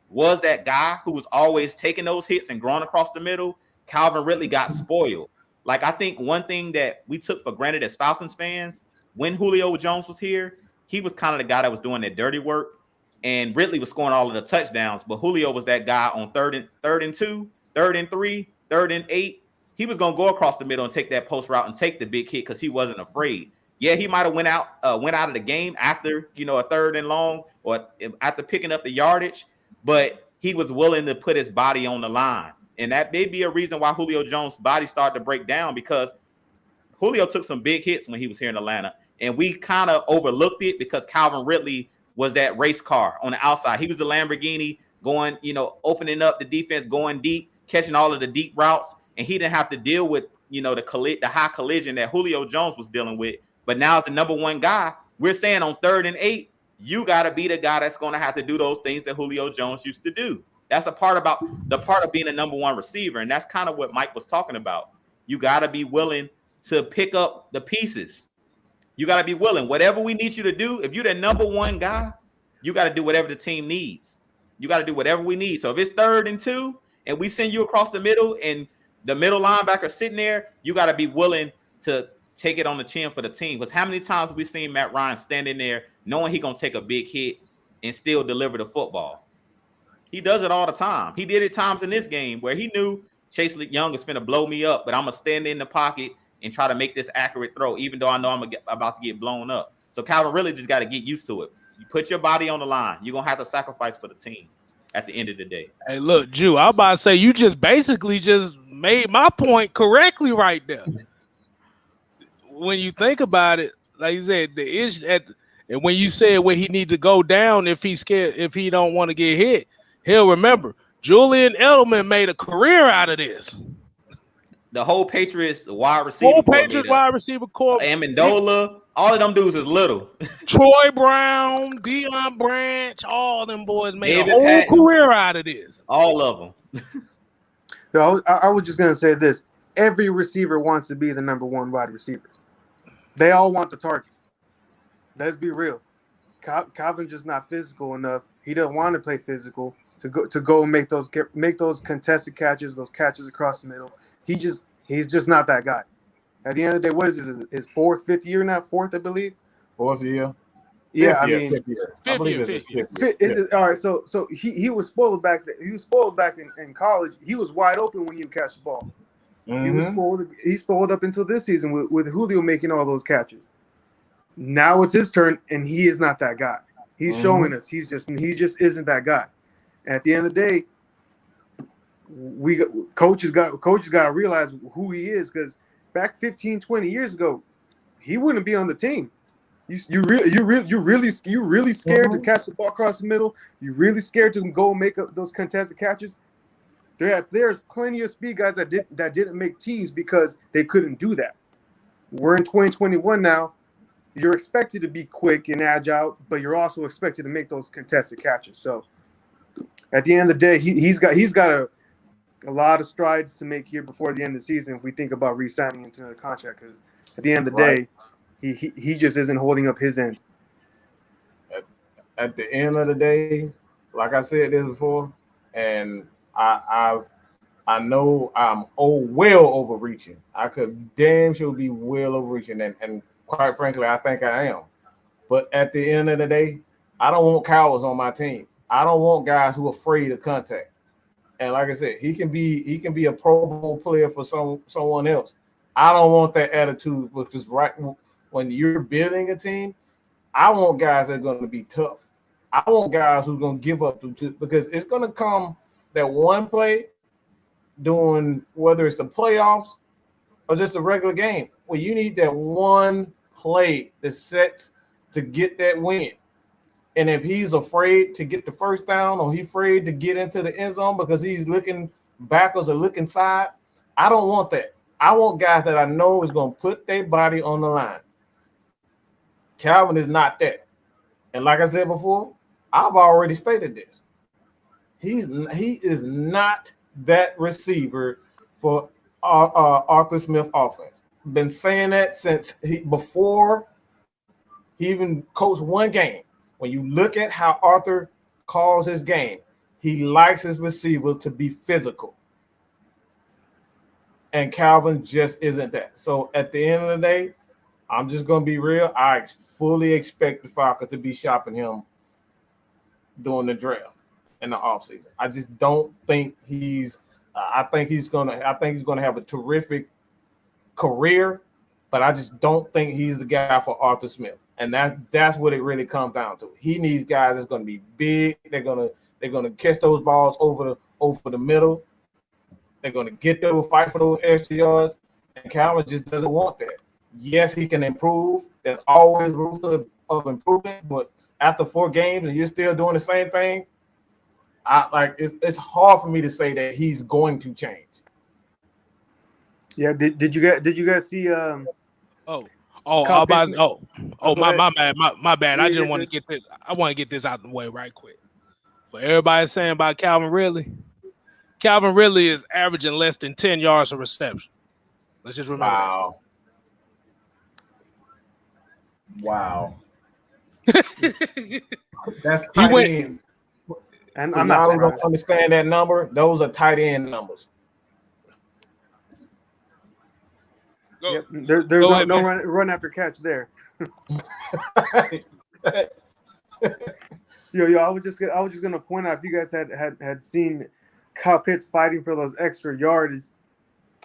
was that guy who was always taking those hits and growing across the middle, Calvin Ridley got spoiled. Like, I think one thing that we took for granted as Falcons fans, when Julio Jones was here, he was kind of the guy that was doing that dirty work, and Ridley was scoring all of the touchdowns. But Julio was that guy on third and 2, 3rd and 3, 3rd and 8. He was going to go across the middle and take that post route and take the big hit because he wasn't afraid. Yeah, he might have went out of the game after, a 3rd and long or after picking up the yardage, but he was willing to put his body on the line. And that may be a reason why Julio Jones' body started to break down, because Julio took some big hits when he was here in Atlanta, and we kind of overlooked it because Calvin Ridley was that race car on the outside. He was the Lamborghini going, opening up the defense, going deep, catching all of the deep routes, and he didn't have to deal with, the high collision that Julio Jones was dealing with. But now as the number one guy, we're saying on 3rd and 8, you got to be the guy that's going to have to do those things that Julio Jones used to do. That's the part of being a number one receiver, and that's kind of what Mike was talking about. You got to be willing to pick up the pieces. You got to be willing. Whatever we need you to do, if you're the number one guy, you got to do whatever the team needs. You got to do whatever we need. So if it's 3rd and 2 and we send you across the middle and the middle linebacker sitting there, you got to be willing to take it on the chin for the team. Because how many times have we seen Matt Ryan standing there knowing he's going to take a big hit and still deliver the football? He does it all the time. He did it times in this game where he knew Chase Young is finna blow me up, but I'm going to stand in the pocket and try to make this accurate throw, even though I know I'm about to get blown up. So Calvin really just got to get used to it. You put your body on the line. You're going to have to sacrifice for the team at the end of the day. Hey, look, Jew, I'm about to say you just basically just made my point correctly right there. When you think about it, like you said, the issue and when you said where he need to go down if he's scared, if he don't want to get hit, he'll remember Julian Edelman made a career out of this. The whole Patriots wide receiver corps, Amendola, all of them dudes is little. Troy Brown, Deion Branch, all them boys made David a whole Patton, career out of this. All of them. I was just gonna say this: every receiver wants to be the number one wide receiver. They all want the targets. Let's be real. Calvin just not physical enough. He doesn't want to play physical to go and make those contested catches, those catches across the middle. He's just not that guy. At the end of the day, what is his fifth year now? Fourth, I believe. Fourth year. Yeah, Fifth year. I believe it's his fifth year. All right, so he was spoiled back. He was spoiled back in college. He was wide open when he would catch the ball. Mm-hmm. He was spoiled. He spoiled up until this season with Julio making all those catches. Now it's his turn, and he is not that guy. He's showing us he just isn't that guy. And at the end of the day, coaches got to realize who he is, because back 15, 20 years ago, he wouldn't be on the team. You're really scared to catch the ball across the middle. You're really scared to go and make up those contested catches. There's plenty of speed guys that didn't make teams because they couldn't do that. We're in 2021 now. You're expected to be quick and agile, but you're also expected to make those contested catches. So at the end of the day, he's got a lot of strides to make here before the end of the season if we think about re-signing into another contract, because at the end of the day, he just isn't holding up his end. At the end of the day, like I said this before, and I know I'm well overreaching. I could damn sure be well overreaching, and quite frankly, I think I am. But at the end of the day, I don't want cowards on my team. I don't want guys who are afraid of contact. And like I said, he can be a Pro Bowl player for someone else. I don't want that attitude, which is right when you're building a team. I want guys that are going to be tough. I want guys who are going to give up, because it's going to come that one play during, whether it's the playoffs or just a regular game, where you need that one play that sets to get that win. And if he's afraid to get the first down, or he's afraid to get into the end zone because he's looking backwards or looking side, I don't want that. I want guys that I know is going to put their body on the line. Calvin is not that. And like I said before, I've already stated this. He is not that receiver for Arthur Smith offense. Been saying that since before he even coached one game. When you look at how Arthur calls his game, he likes his receiver to be physical. And Calvin just isn't that. So at the end of the day, I'm just going to be real. I fully expect the Falcons to be shopping him during the draft in the offseason. I just don't think I think he's going to have a terrific career, but I just don't think he's the guy for Arthur Smith. And that's what it really comes down to. He needs guys that's going to be big. They're going to catch those balls over the middle. They're going to get there, fight for those extra yards. And Calvin just doesn't want that. Yes, he can improve. There's always room of improvement. But after 4 games and you're still doing the same thing, it's hard for me to say that he's going to change. Yeah. Did you guys see? My bad. I just want to get this. I want to get this out of the way right quick. But everybody's saying about Calvin Ridley. Calvin Ridley is averaging less than 10 yards of reception. Let's just remember. Wow. That's tight end. And I'm not going to understand that number. Those are tight end numbers. Yep. There's no run after catch there. Yo, I was just gonna point out, if you guys had seen Kyle Pitts fighting for those extra yards,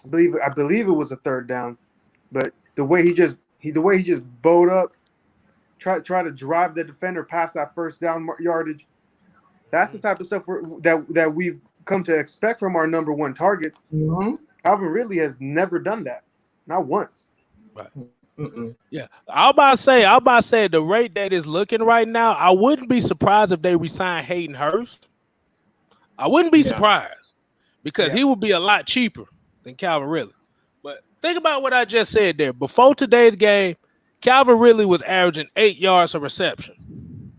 I believe it was a 3rd down, but the way he just bowed up, try to drive the defender past that 1st down yardage. That's the type of stuff that we've come to expect from our number 1 targets. Mm-hmm. Calvin Ridley has never done that. Not once. Right. Yeah. I was about to say the rate that is looking right now, I wouldn't be surprised if they resign Hayden Hurst. I wouldn't be surprised, because he would be a lot cheaper than Calvin Ridley. But think about what I just said there. Before today's game, Calvin Ridley was averaging 8 yards of reception.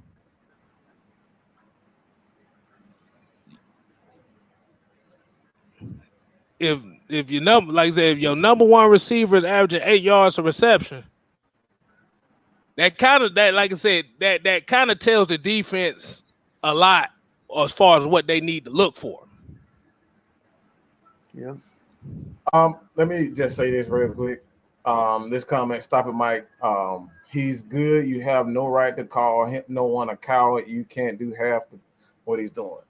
If your number, like I said, if your number 1 receiver is averaging 8 yards of reception, like I said, that kind of tells the defense a lot as far as what they need to look for. Yeah. Let me just say this real quick. This comment, stop it, Mike. He's good. You have no right to call him no one a coward. You can't do half what he's doing.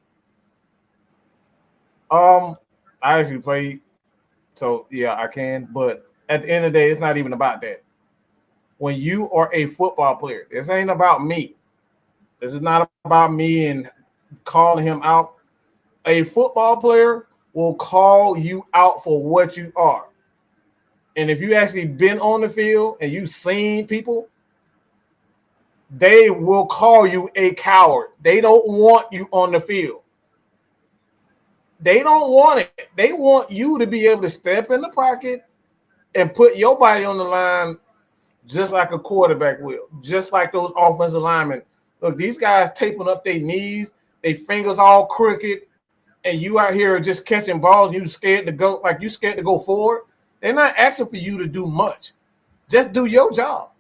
I actually played, so yeah, I can. But at the end of the day, it's not even about that. When you are a football player, this ain't about me. This is not about me and calling him out. A football player will call you out for what you are. And if you actually been on the field and you've seen people, they will call you a coward. They don't want you on the field. They don't want it. They want you to be able to step in the pocket and put your body on the line just like a quarterback will, just like those offensive linemen. Look, these guys taping up their knees, their fingers all crooked, and you out here just catching balls and you scared to go, like you scared to go forward. They're not asking for you to do much. Just do your job.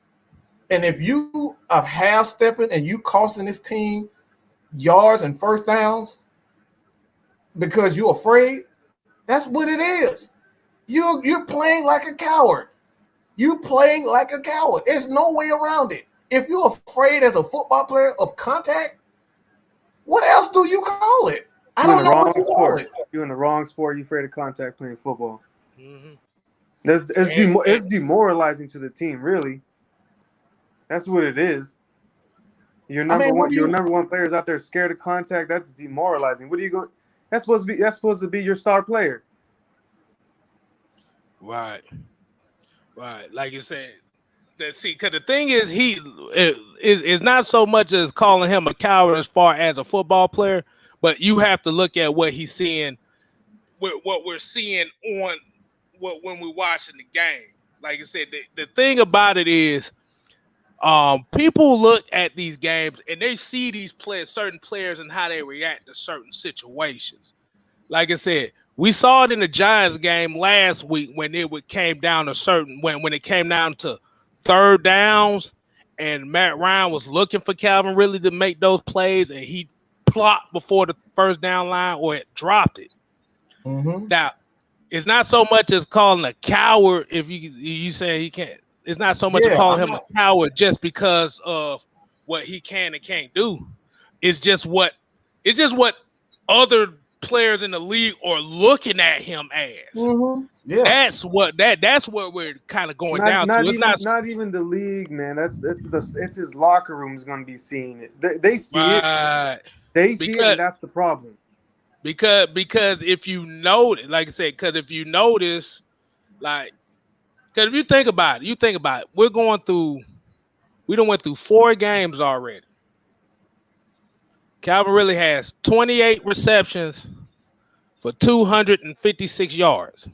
And if you are half-stepping and you costing this team yards and first downs because you're afraid, that's what it is. You're playing like a coward. You playing like a coward. There's no way around it. If you're afraid as a football player of contact, what else do you call it? I don't know what you call it. You're in the wrong sport. You're afraid of contact playing football. Mm-hmm. It's demoralizing to the team, really. That's what it is. Your number one players out there scared of contact. That's demoralizing. What are you going? That's supposed to be your star player. Right. Like you said, because the thing is, is not so much as calling him a coward as far as a football player, but you have to look at what he's seeing, what we're seeing on when we're watching the game. Like I said, the thing about it is, people look at these games and they see these players, certain players, and how they react to certain situations. Like I said, we saw it in the Giants game last week when it came down to when it came down to third downs, and Matt Ryan was looking for Calvin Ridley to make those plays, and he plopped before the first down line or it dropped it. Mm-hmm. Now, it's not so much as calling a coward if you say he can't. It's not so much as calling him a coward just because of what he can and can't do. It's just what other players in the league are looking at him as. Mm-hmm. Yeah, that's what we're kind of going down to. It's not even the league, man. It's his locker room is going to be seeing it. They see it. They see it, and that's the problem. Because if you know, like I said, because if you notice, like, because if you think about it, we done went through 4 games already. Calvin Ridley has 28 receptions for 256 yards.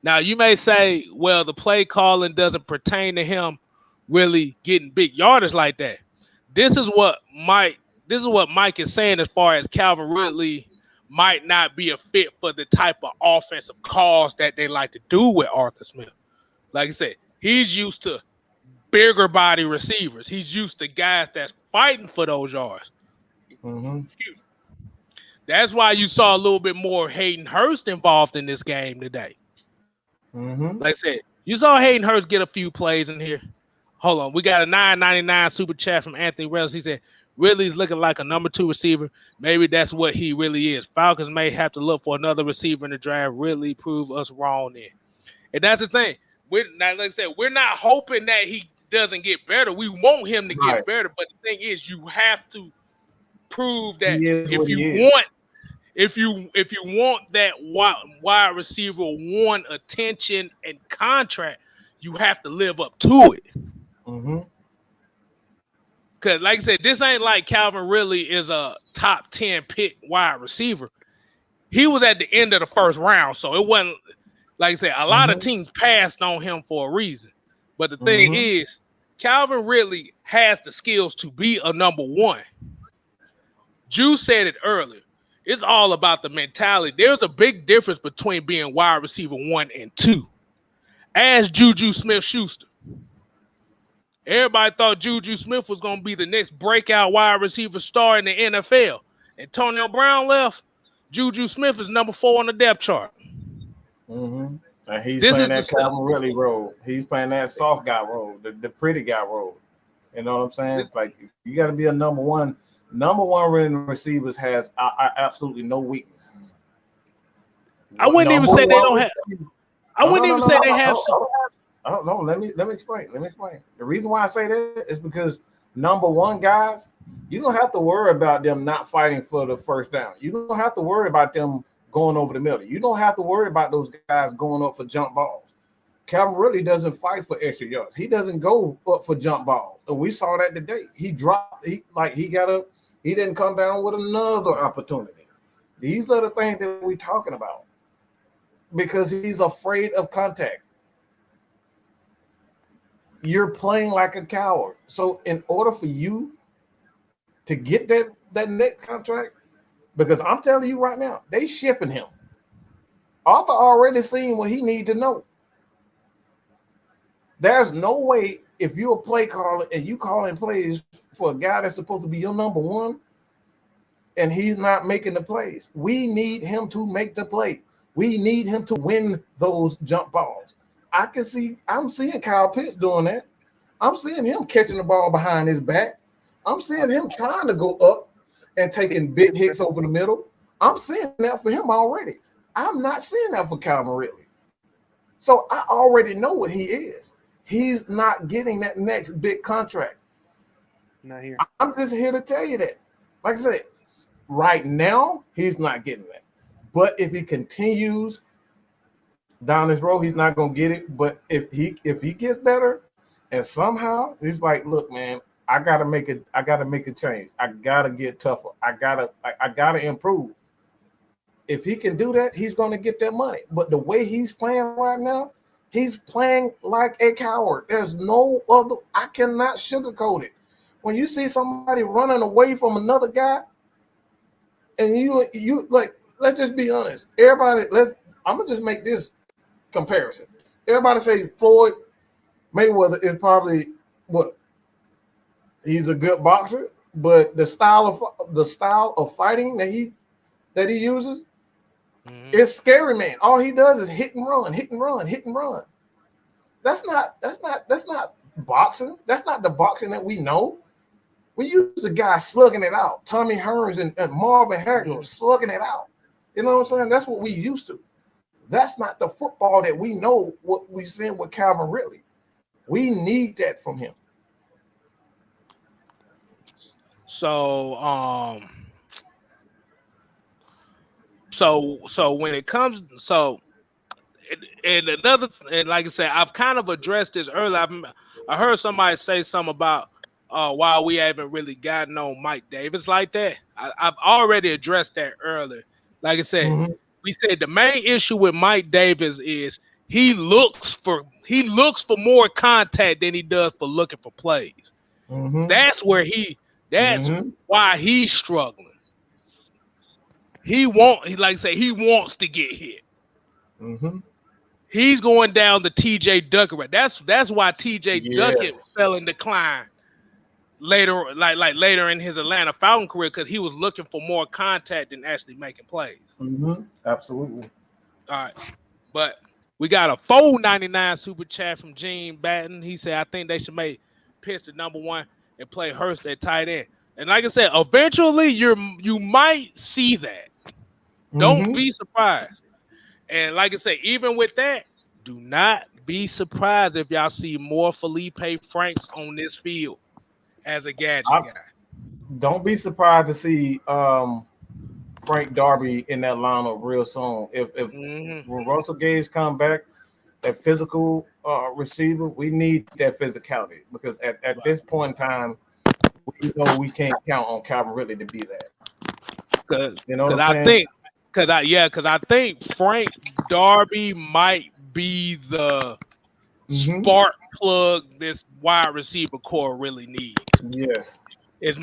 Now, you may say, well, the play calling doesn't pertain to him really getting big yardage like that. This is what Mike is saying as far as Calvin Ridley might not be a fit for the type of offensive calls that they like to do with Arthur Smith. Like I said, he's used to bigger body receivers. He's used to guys that's fighting for those yards. Mm-hmm. Excuse me. That's why you saw a little bit more Hayden Hurst involved in this game today. Mm-hmm. Like I said, you saw Hayden Hurst get a few plays in here. Hold on. We got a $9.99 super chat from Anthony Reynolds. He said, Ridley's looking like a number 2 receiver. Maybe that's what he really is. Falcons may have to look for another receiver in the draft. Ridley prove us wrong then. And that's the thing. Like I said, we're not hoping that he doesn't get better. We want him to get better. But the thing is, you have to prove that if you want that wide receiver 1 attention and contract, you have to live up to it. Mm-hmm. Because, like I said, this ain't like Calvin Ridley is a top 10 pick wide receiver. He was at the end of the first round, so it wasn't, like I said, a lot of teams passed on him for a reason. But the thing is, Calvin Ridley has the skills to be a number 1. Juice said it earlier. It's all about the mentality. There's a big difference between being wide receiver 1 and 2. Ask Juju Smith-Schuster. Everybody thought Juju Smith was going to be the next breakout wide receiver star in the NFL. Antonio Brown left. Juju Smith is number 4 on the depth chart. Mm-hmm. And he's This playing is that Calvin Ridley role. He's playing that soft guy role, the pretty guy role. You know what I'm saying? It's like you got to be a number one. Number one receivers has absolutely no weakness. I wouldn't even say they don't have. I wouldn't even say they have. I don't know. Let me explain. The reason why I say that is because number one guys, you don't have to worry about them not fighting for the first down. You don't have to worry about them going over the middle. You don't have to worry about those guys going up for jump balls. Calvin really doesn't fight for extra yards. He doesn't go up for jump balls. And we saw that today. He dropped. He got up. He didn't come down with another opportunity. These are the things that we're talking about because he's afraid of contact. You're playing like a coward. So in order for you to get that next contract, because I'm telling you right now, they shipping him. Arthur already seen what he need to know. There's no way if you're a play caller and you calling plays for a guy that's supposed to be your number one and he's not making the plays. We need him to make the play. We need him to win those jump balls. I'm seeing Kyle Pitts doing that. I'm seeing him catching the ball behind his back. I'm seeing him trying to go up and taking big hits over the middle. I'm seeing that for him already. I'm not seeing that for Calvin Ridley. So I already know what he is. He's not getting that next big contract. Not here. I'm just here to tell you that. Like I said, right now, he's not getting that. But if he continues down this road, he's not gonna get it. But if he gets better, and somehow he's like, look, man, I gotta make a change. I gotta get tougher. I gotta improve. If he can do that, he's gonna get that money. But the way he's playing right now, he's playing like a coward. There's no other. I cannot sugarcoat it. When you see somebody running away from another guy, and you like, let's just be honest. I'm gonna just make this comparison. Everybody say Floyd Mayweather is probably what? He's a good boxer, but the style of fighting that he uses is scary, man. All he does is hit and run. That's not boxing. That's not the boxing that we know. We use a guy slugging it out. Tommy Hearns and Marvin Hagler slugging it out. You know what I'm saying? That's what we used to. That's not the football that we know what we're seeing with Calvin Ridley. We need that from him. So when it comes, and like I said, I've kind of addressed this earlier. I heard somebody say something about why we haven't really gotten on Mike Davis like that. I've already addressed that earlier. Like I said, we said the main issue with Mike Davis is he looks for more contact than he does for looking for plays. That's where why he's struggling. He wants to get hit. He's going down the TJ Duckett. That's why TJ Duckett fell in decline later, like later in his Atlanta Falcons career, because he was looking for more contact than actually making plays. Absolutely. All right, but we got a $4.99 super chat from Gene Batten. He said, "I think they should make Pitts the number one and play Hurst at tight end." And like I said, eventually you might see that. Don't be surprised. And like I said, even with that, do not be surprised if y'all see more Felipe Franks on this field as a gadget guy. Don't be surprised to see Frank Darby in that lineup real soon. If when Russell Gage come back, that physical receiver, we need that physicality because at this point in time, we know we can't count on Calvin Ridley to be that. You know what I'm saying? Because I think Frank Darby might be the spark plug this wide receiver core really needs. Yes.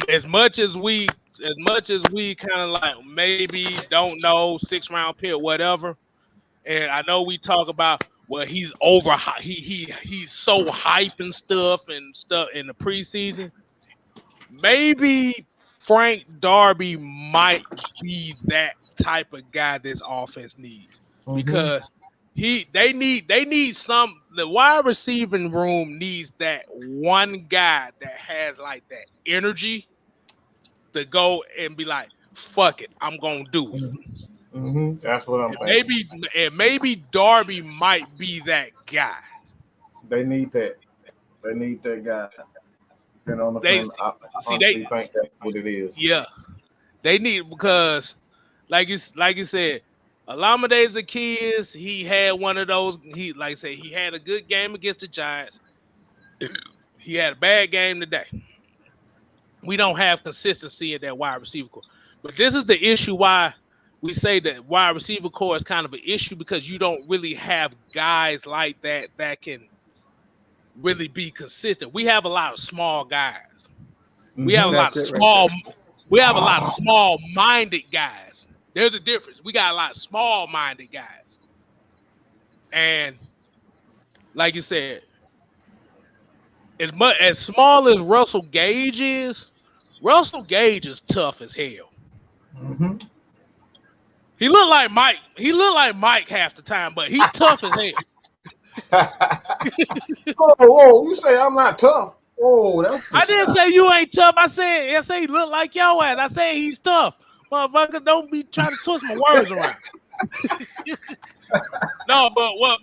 As much as we kind of like maybe don't know 6th round pick, whatever. And I know we talk about well, he's he's so hype and stuff in the preseason. Maybe Frank Darby might be that type of guy this offense needs because they need some. The wide receiving room needs that one guy that has like that energy to go and be like, "Fuck it, I'm gonna do it." That's what I'm thinking. Maybe Darby might be that guy. They need that. They need that guy. And on the field, I honestly think that's what it is. Yeah, they need because, like you said, Alameda Zaccheaus, he had one of those. He had a good game against the Giants. He had a bad game today. We don't have consistency in that wide receiver core, but this is the issue why we say that wide receiver core is kind of an issue because you don't really have guys like that can really be consistent. We have a lot of small guys. We have a lot of small. We have a lot of small-minded guys. There's a difference. We got a lot of small-minded guys, and like you said, as small as Russell Gage is tough as hell. He looked like Mike. He looked like Mike half the time, but he's tough as hell. Whoa, you say I'm not tough? Oh, I didn't say you ain't tough. I said he look like your ass. I said he's tough. Motherfucker, don't be trying to twist my words around. No,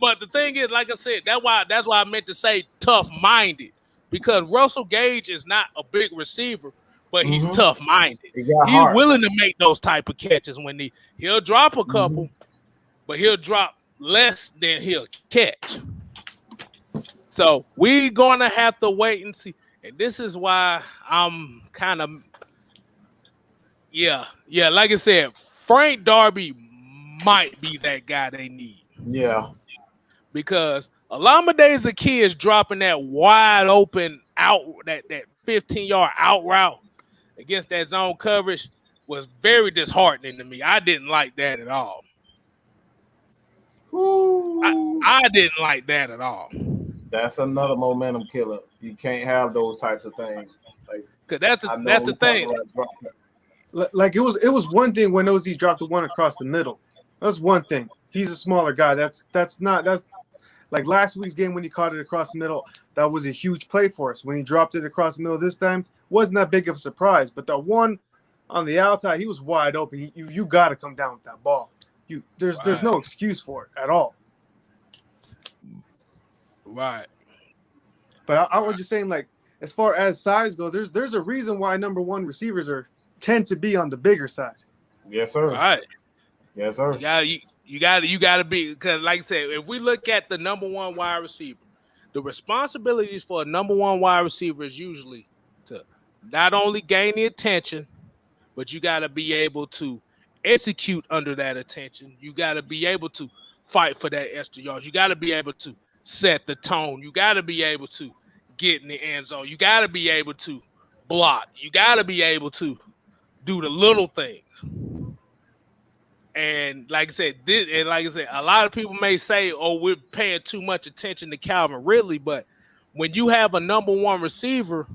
but the thing is, like I said, that's why I meant to say tough-minded. Because Russell Gage is not a big receiver, but he's tough-minded. He's willing to make those type of catches when he'll drop a couple, but he'll drop less than he'll catch. So we're gonna have to wait and see. And this is why I'm kind of like I said, Frank Darby might be that guy they need. Yeah. Because Alameda Zaccheaus dropping that wide open out, that 15-yard out route against that zone coverage was very disheartening to me. I didn't like that at all. I didn't like that at all. That's another momentum killer. You can't have those types of things. Cause that's the thing. Like it was one thing when OZ dropped the one across the middle. That's one thing. He's a smaller guy. That's like last week's game when he caught it across the middle. That was a huge play for us. When he dropped it across the middle this time, wasn't that big of a surprise. But the one on the outside, he was wide open. You got to come down with that ball. There's no excuse for it at all. Right. But I was just saying, like, as far as size go, there's a reason why number one receivers tend to be on the bigger side. Yes, sir. Right. Yes, sir. You got to be, because like I said, if we look at the number one wide receiver, the responsibilities for a number one wide receiver is usually to not only gain the attention, but you got to be able to execute under that attention. You got to be able to fight for that extra yards. You got to be able to set the tone. You got to be able to get in the end zone. You got to be able to block. You got to be able to do the little things. And like I said, a lot of people may say, "Oh, we're paying too much attention to Calvin Ridley," but when you have a number one receiver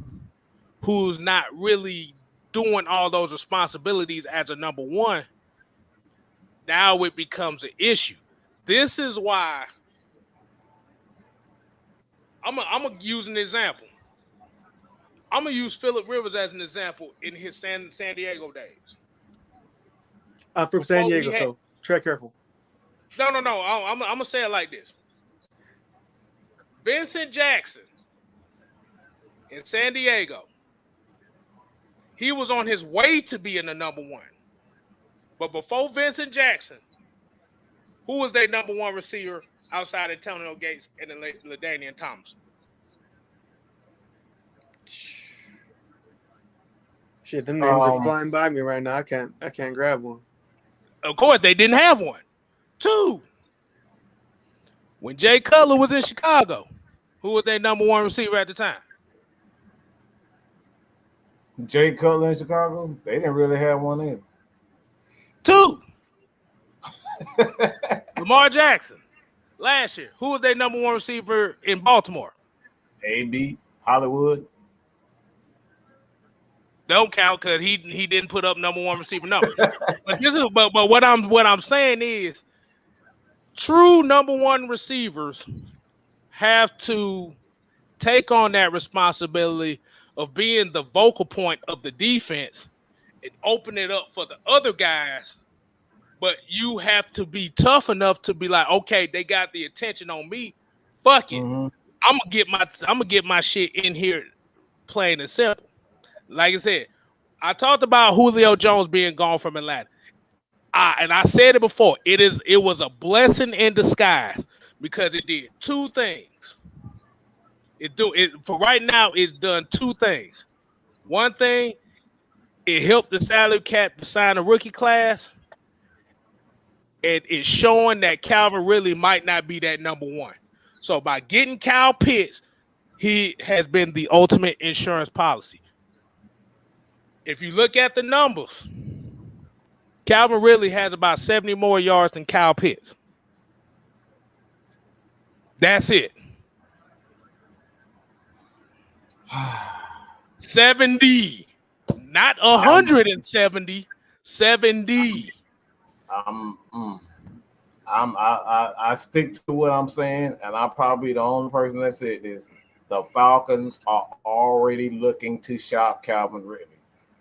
who's not really doing all those responsibilities as a number one, now it becomes an issue. This is why I'm gonna use an example. I'm gonna use Phillip Rivers as an example in his San Diego days. I'm from San Diego, so tread careful. No. I'm gonna say it like this. Vincent Jackson in San Diego, he was on his way to being the number one. But before Vincent Jackson, who was their number one receiver outside Antonio Gates and LaDainian Thompson? Shit, them names are flying by me right now. I can't grab one. Of course, they didn't have one. Two. When Jay Cutler was in Chicago, who was their number one receiver at the time? Jay Cutler in Chicago, they didn't really have one either. Two. Lamar Jackson. last year. Who was their number one receiver in Baltimore? AB Hollywood. Don't count because he didn't put up number one receiver numbers. but what I'm saying is true number one receivers have to take on that responsibility of being the vocal point of the defense and open it up for the other guys. But you have to be tough enough to be like, okay, they got the attention on me. Fuck it. Mm-hmm. I'm gonna get my shit in here, plain and simple. Like I said, I talked about Julio Jones being gone from Atlanta. And I said it before. It was a blessing in disguise because it did two things. For right now, it's done two things. One thing, it helped the salary cap to sign a rookie class. And it's showing that Calvin Ridley might not be that number one. So by getting Kyle Pitts, he has been the ultimate insurance policy. If you look at the numbers, Calvin Ridley has about 70 more yards than Kyle Pitts. That's it. 70, not 170, 70. I stick to what I'm saying, and I'm probably the only person that said this. The Falcons are already looking to shop Calvin Ridley.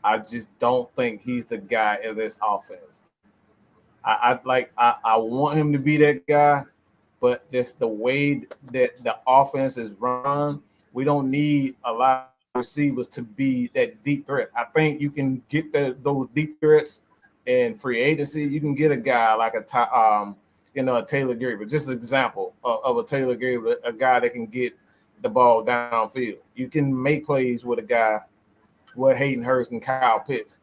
I just don't think he's the guy in this offense. I want him to be that guy, but just the way that the offense is run, we don't need a lot of receivers to be that deep threat. I think you can get those deep threats in free agency. You can get a guy like a Taylor Gabriel, just an example of a Taylor Gabriel, a guy that can get the ball downfield. You can make plays with a guy with Hayden Hurst and Kyle Pitts.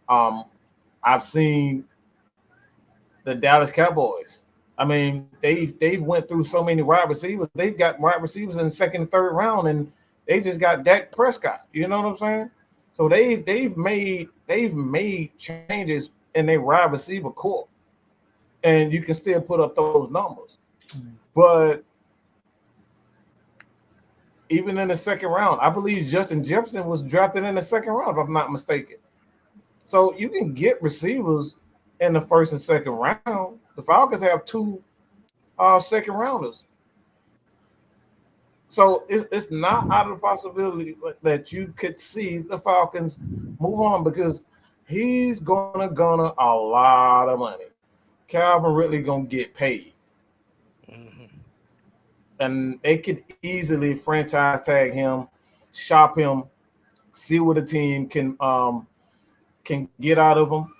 I've seen the Dallas Cowboys. I mean, they've went through so many wide receivers. They've got wide receivers in the second and third round, and they just got Dak Prescott. You know what I'm saying? So they've made changes in their wide receiver core, and you can still put up those numbers. But even in the second round, I believe Justin Jefferson was drafted in the second round, if I'm not mistaken. So you can get receivers in the first and second round. The Falcons have two second rounders. So it's not out of the possibility that you could see the Falcons move on because he's gonna a lot of money. Calvin Ridley gonna get paid. And they could easily franchise tag him, shop him, see what the team can get out of him.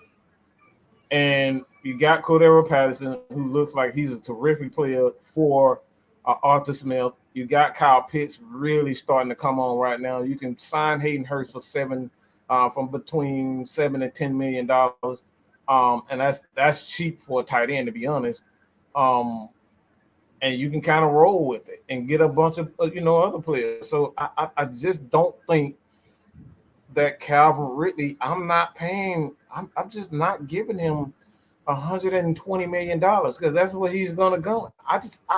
And you got Cordero Patterson, who looks like he's a terrific player for Arthur Smith. You got Kyle Pitts really starting to come on right now. You can sign Hayden Hurst for from between $7 and $10 million, and that's cheap for a tight end, to be honest. And you can kind of roll with it and get a bunch of other players. So I just don't think that Calvin Ridley. I'm just not giving him $120 million because that's where he's gonna go.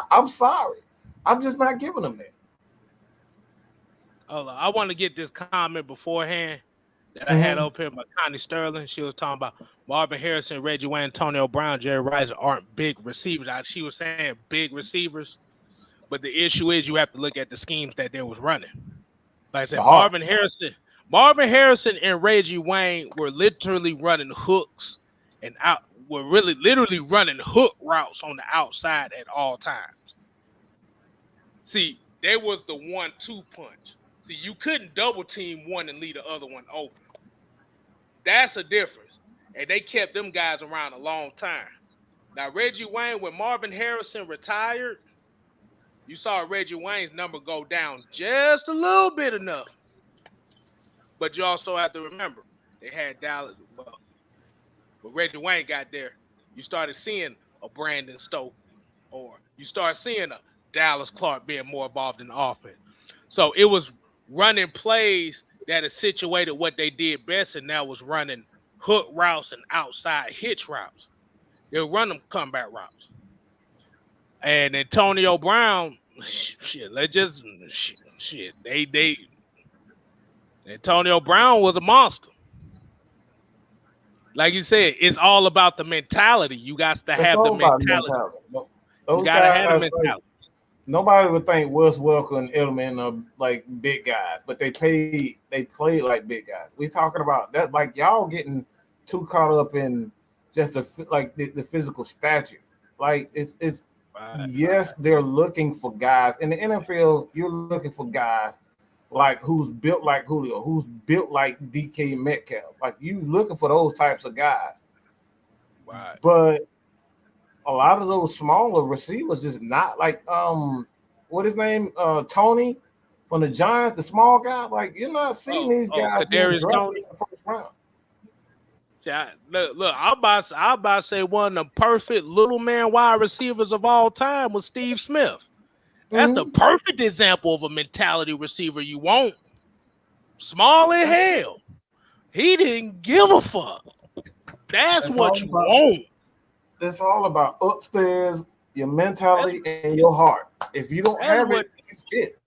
I'm sorry, I'm just not giving him that. Hold on. I want to get this comment beforehand that I had up here by Connie Sterling. She was talking about Marvin Harrison, Reggie Wayne, Antonio Brown, Jerry Rice aren't big receivers. She was saying big receivers, but the issue is you have to look at the schemes that they was running. Like I said, Marvin Harrison and Reggie Wayne were literally running hooks and literally running hook routes on the outside at all times. See, they was the 1-2 punch. See, you couldn't double team one and leave the other one open. That's a difference. And they kept them guys around a long time. Now, Reggie Wayne, when Marvin Harrison retired, you saw Reggie Wayne's number go down just a little bit enough. But you also have to remember, they had Dallas. Well, when Reggie Wayne got there, you started seeing a Brandon Stoke, or you start seeing a Dallas Clark being more involved in the offense. So it was running plays that is situated what they did best, and that was running hook routes and outside hitch routes. They'll run them comeback routes. And Antonio Brown, shit, they Antonio Brown was a monster. Like you said, it's all about the mentality. You got to have the mentality. You got to have the mentality. Nobody would think Wes Welker and Edelman are like big guys, but they play like big guys. We talking about that, like y'all getting too caught up in just the physical stature. Like it's yes, they're looking for guys in the NFL. You're looking for guys like who's built like Julio, who's built like DK Metcalf. Like you looking for those types of guys. Right. But a lot of those smaller receivers is not like what his name? Tony from the Giants, the small guy. Like you're not seeing these guys being drafted in the first round. Yeah, look, I'm about to say one of the perfect little man wide receivers of all time was Steve Smith. That's the perfect example of a mentality receiver you want. Small as hell. He didn't give a fuck. That's what you want. It's all about upstairs, your mentality, and your heart. If you don't have it, it's it.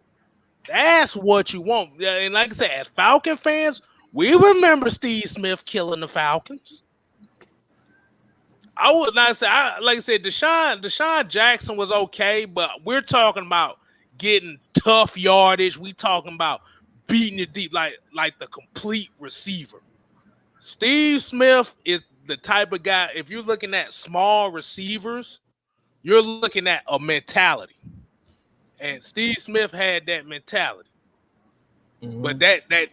That's what you want. And like I said, as Falcon fans, we remember Steve Smith killing the Falcons. I would not say, like I said, Deshaun Jackson was okay, but we're talking about getting tough yardage. We talking about beating it deep, like the complete receiver. Steve Smith is the type of guy, if you're looking at small receivers, you're looking at a mentality. And Steve Smith had that mentality. But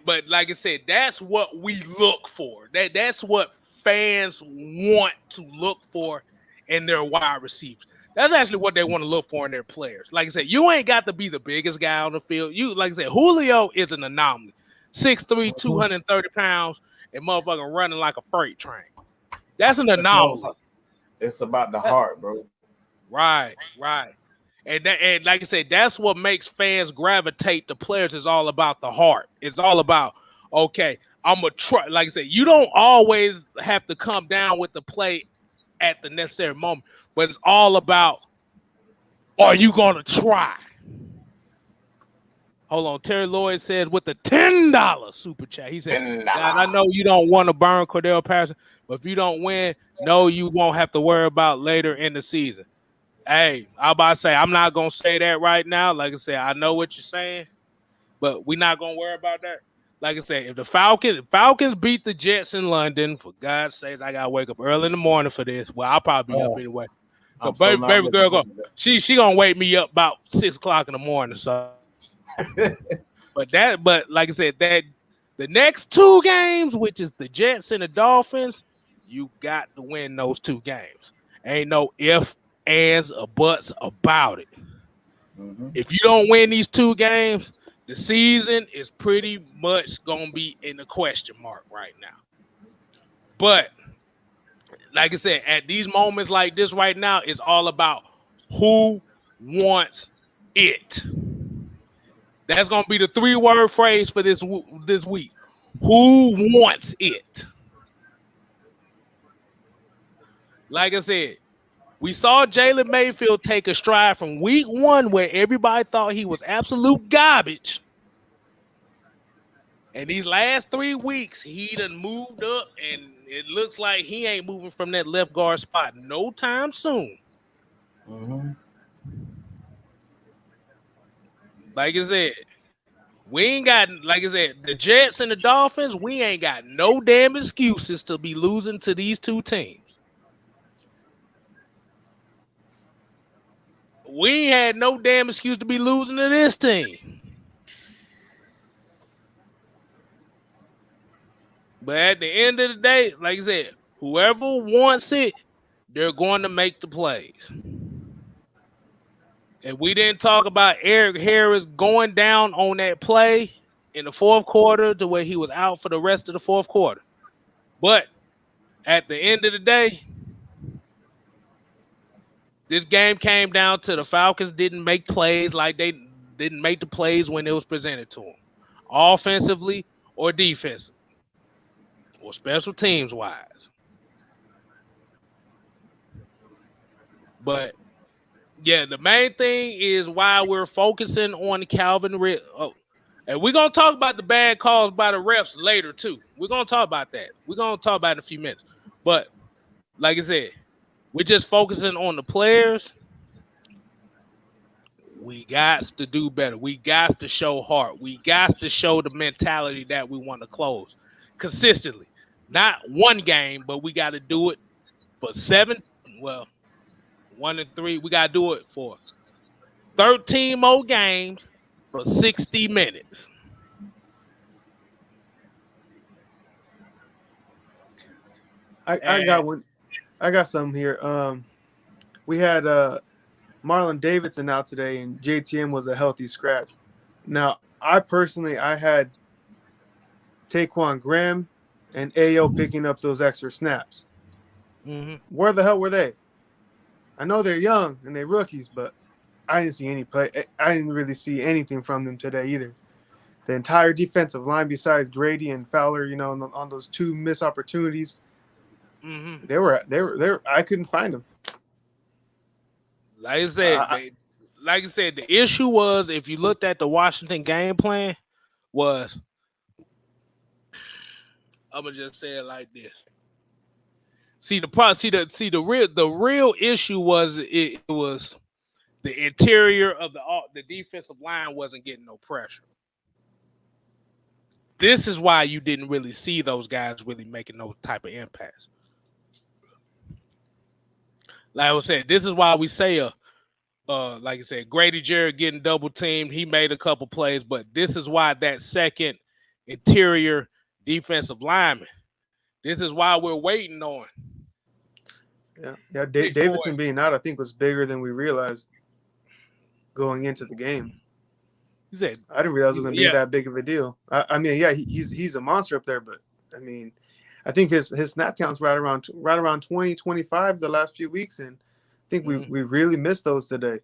but like I said, that's what we look for. That's what fans want to look for in their wide receivers. That's actually what they want to look for in their players. Like I said, you ain't got to be the biggest guy on the field. You, like I said, Julio is an anomaly. 6'3", 230 pounds, and motherfucking running like a freight train. That's an anomaly. It's about the heart, bro. Right. And like I said, that's what makes fans gravitate to players. Is all about the heart. It's all about, okay, I'm going to try. Like I said, you don't always have to come down with the play at the necessary moment, but it's all about, are you going to try? Hold on. Terry Lloyd said with the $10 super chat, he said, I know you don't want to burn Cordell Patterson, but if you don't win, no, you won't have to worry about later in the season. Hey, I'm about to say, I'm not going to say that right now. Like I said, I know what you're saying, but we're not going to worry about that. Like I said, if the Falcons beat the Jets in London, for God's sake, I got to wake up early in the morning for this. Well, I'll probably be up anyway. Baby girl, she going to wake me up about 6 o'clock in the morning. So, but like I said, that the next 2 games, which is the Jets and the Dolphins, you got to win those 2 games. Ain't no if, ands, or buts about it. If you don't win these 2 games, the season is pretty much going to be in the question mark right now. But like I said, at these moments like this right now, it's all about who wants it. That's going to be the 3-word phrase for this week. Who wants it? Like I said, we saw Jalen Mayfield take a stride from week 1 where everybody thought he was absolute garbage. And these last 3 weeks, he done moved up, and it looks like he ain't moving from that left guard spot no time soon. Like I said, we ain't got, like I said, the Jets and the Dolphins, we ain't got no damn excuses to be losing to these 2 teams. We ain't had no damn excuse to be losing to this team. But at the end of the day, like I said, whoever wants it, they're going to make the plays. And we didn't talk about Eric Harris going down on that play in the 4th quarter to where he was out for the rest of the 4th quarter. But at the end of the day, this game came down to the Falcons didn't make plays like they didn't make the plays when it was presented to them, offensively or defensively or special teams wise. But Yeah, the main thing is why we're focusing on Calvin Ridley. Oh, and we're gonna talk about the bad calls by the refs later too. We're gonna talk about that. We're gonna talk about it in a few minutes. But like I said, we're just focusing on the players. We got to do better. We got to show heart. We got to show the mentality that we want to close consistently. Not one game, but we got to do it for 7. Well, 1 and 3. We got to do it for 13 more games for 60 minutes. I got one. I got some here. We had Marlon Davidson out today, and JTM was a healthy scratch. Now, I had Taquan Graham and AO picking up those extra snaps. Mm-hmm. Where the hell were they? I know they're young and they're rookies, but I didn't see any play. I didn't really see anything from them today either. The entire defensive line, besides Grady and Fowler, on those 2 missed opportunities, Mm-hmm. they were. I couldn't find them. Like I said, the issue was, if you looked at the Washington game plan, was, I'm gonna just say it like this. The real issue was it was the interior of the defensive line wasn't getting no pressure. This is why you didn't really see those guys really making no type of impacts. Like I was saying, this is why we say like I said, Grady Jarrett getting double teamed. He made a couple plays, but this is why that second interior defensive lineman. This is why we're waiting on. Yeah. Davidson being out, I think, was bigger than we realized going into the game. He said, I didn't realize it was going to be that big of a deal. I mean, yeah, he's a monster up there, but I mean, I think his snap count's right around 20, 25 the last few weeks, and I think we really missed those today.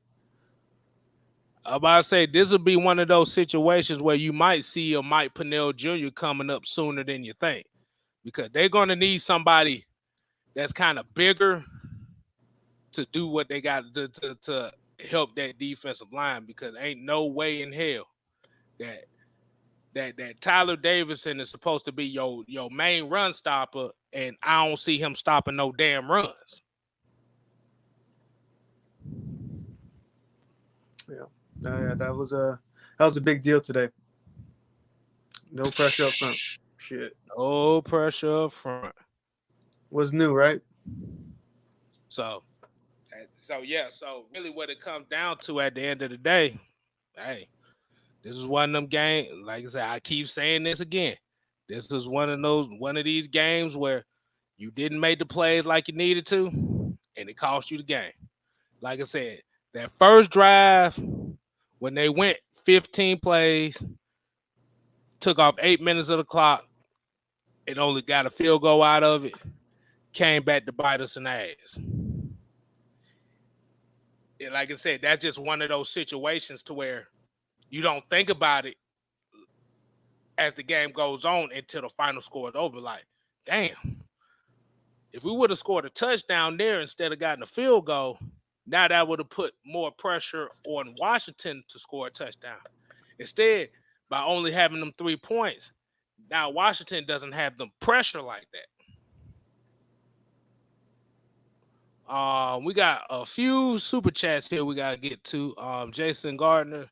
I'm about to say, this will be one of those situations where you might see a Mike Pennell Jr. coming up sooner than you think, because they're going to need somebody that's kind of bigger to do what they got to help that defensive line, because ain't no way in hell that Tyler Davidson is supposed to be your main run stopper, and I don't see him stopping no damn runs. Yeah, that was a big deal today. No pressure up front. Shit. No pressure up front. Was new, right? So really what it comes down to at the end of the day, hey, this is one of them games. Like I said, I keep saying this again. This is one of these games where you didn't make the plays like you needed to, and it cost you the game. Like I said, that first drive, when they went 15 plays, took off 8 minutes of the clock, and only got a field goal out of it, came back to bite us in the ass. And like I said, that's just one of those situations to where you don't think about it as the game goes on until the final score is over. Like, damn, if we would have scored a touchdown there instead of gotten a field goal, now that would have put more pressure on Washington to score a touchdown. Instead, by only having them 3 points, now Washington doesn't have the pressure like that. We got a few super chats here we got to get to. Jason Gardner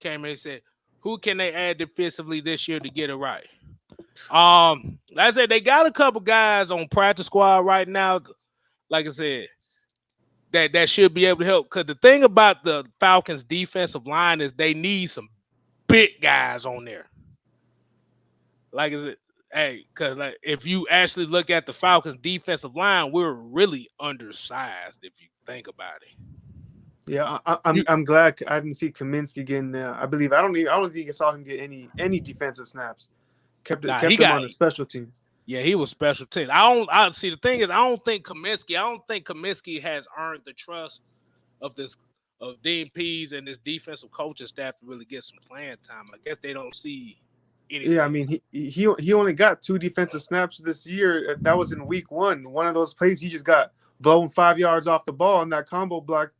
came in and said, who can they add defensively this year to get it right? Like I said, they got a couple guys on practice squad right now, like I said, that should be able to help. Because the thing about the Falcons defensive line is they need some big guys on there. Like I said, hey, because like, if you actually look at the Falcons defensive line, we're really undersized if you think about it. Yeah, I'm glad I didn't see Kaminsky getting there. I don't think I saw him get any defensive snaps. Kept him on the special teams. Yeah, he was special teams. I see. The thing is, I don't think Kaminsky has earned the trust of Dean Pease and this defensive coaching staff to really get some playing time. I guess they don't see anything. Yeah, I mean, he only got 2 defensive snaps this year. That was in week 1. One of those plays, he just got blown 5 yards off the ball in that combo block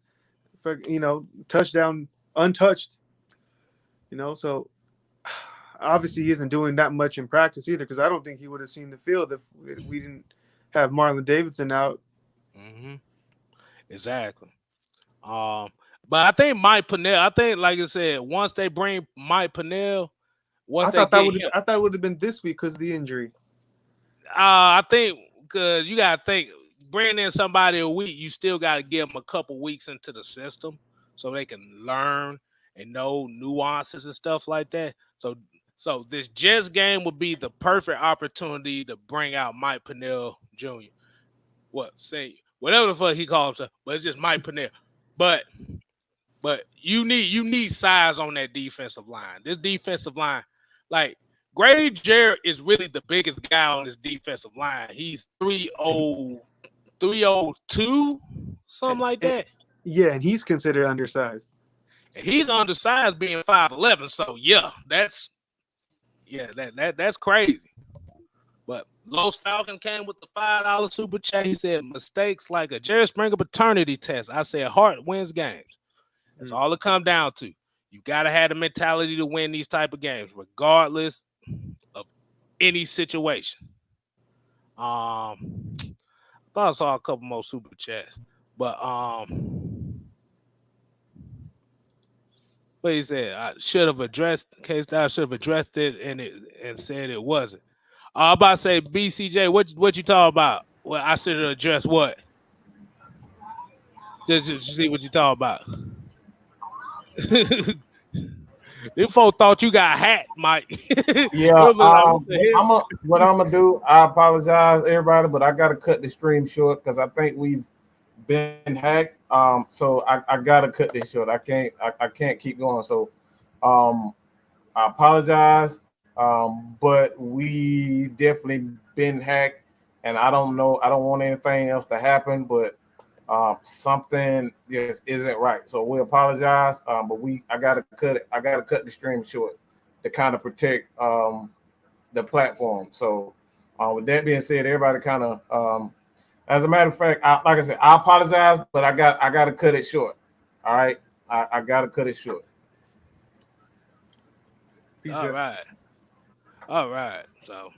touchdown untouched. So obviously he isn't doing that much in practice either, because I don't think he would have seen the field if we didn't have Marlon Davidson out. Mm-hmm. Exactly. But I think Mike Pennell. I think, like I said, once they bring Mike Pennell, I thought it would have been this week because of the injury. I think because you gotta think bringing in somebody a week, you still gotta give them a couple weeks into the system so they can learn and know nuances and stuff like that. So this Jets game would be the perfect opportunity to bring out Mike Pennell Jr. Whatever the fuck he calls himself, but it's just Mike Pennell. But you need size on that defensive line. This defensive line, like Grady Jarrett is really the biggest guy on this defensive line. He's 302, something like that. Yeah, and he's considered undersized. And he's undersized being 5'11. So that's crazy. But Los Falcon came with the $5 super chat. He said mistakes like a Jerry Springer paternity test. I said heart wins games. That's all it comes down to. You gotta have the mentality to win these type of games, regardless of any situation. I thought I saw a couple more super chats, but what he said, I should have addressed it and said it wasn't. I'm about to say, BCJ, what you talking about? Well, I should have addressed what? Just see what you talking about. Them folks thought you got hacked, Mike. Yeah, what I'm gonna do, I apologize, everybody, but I gotta cut the stream short because I think we've been hacked. So I gotta cut this short. I can't keep going. So I apologize. But we definitely been hacked, and I don't want anything else to happen, but something just isn't right. So we apologize. But I gotta cut it. I gotta cut the stream short to kind of protect the platform. So with that being said, everybody kind of as a matter of fact, like I said, I apologize, but I gotta cut it short. All right. I gotta cut it short. All right. So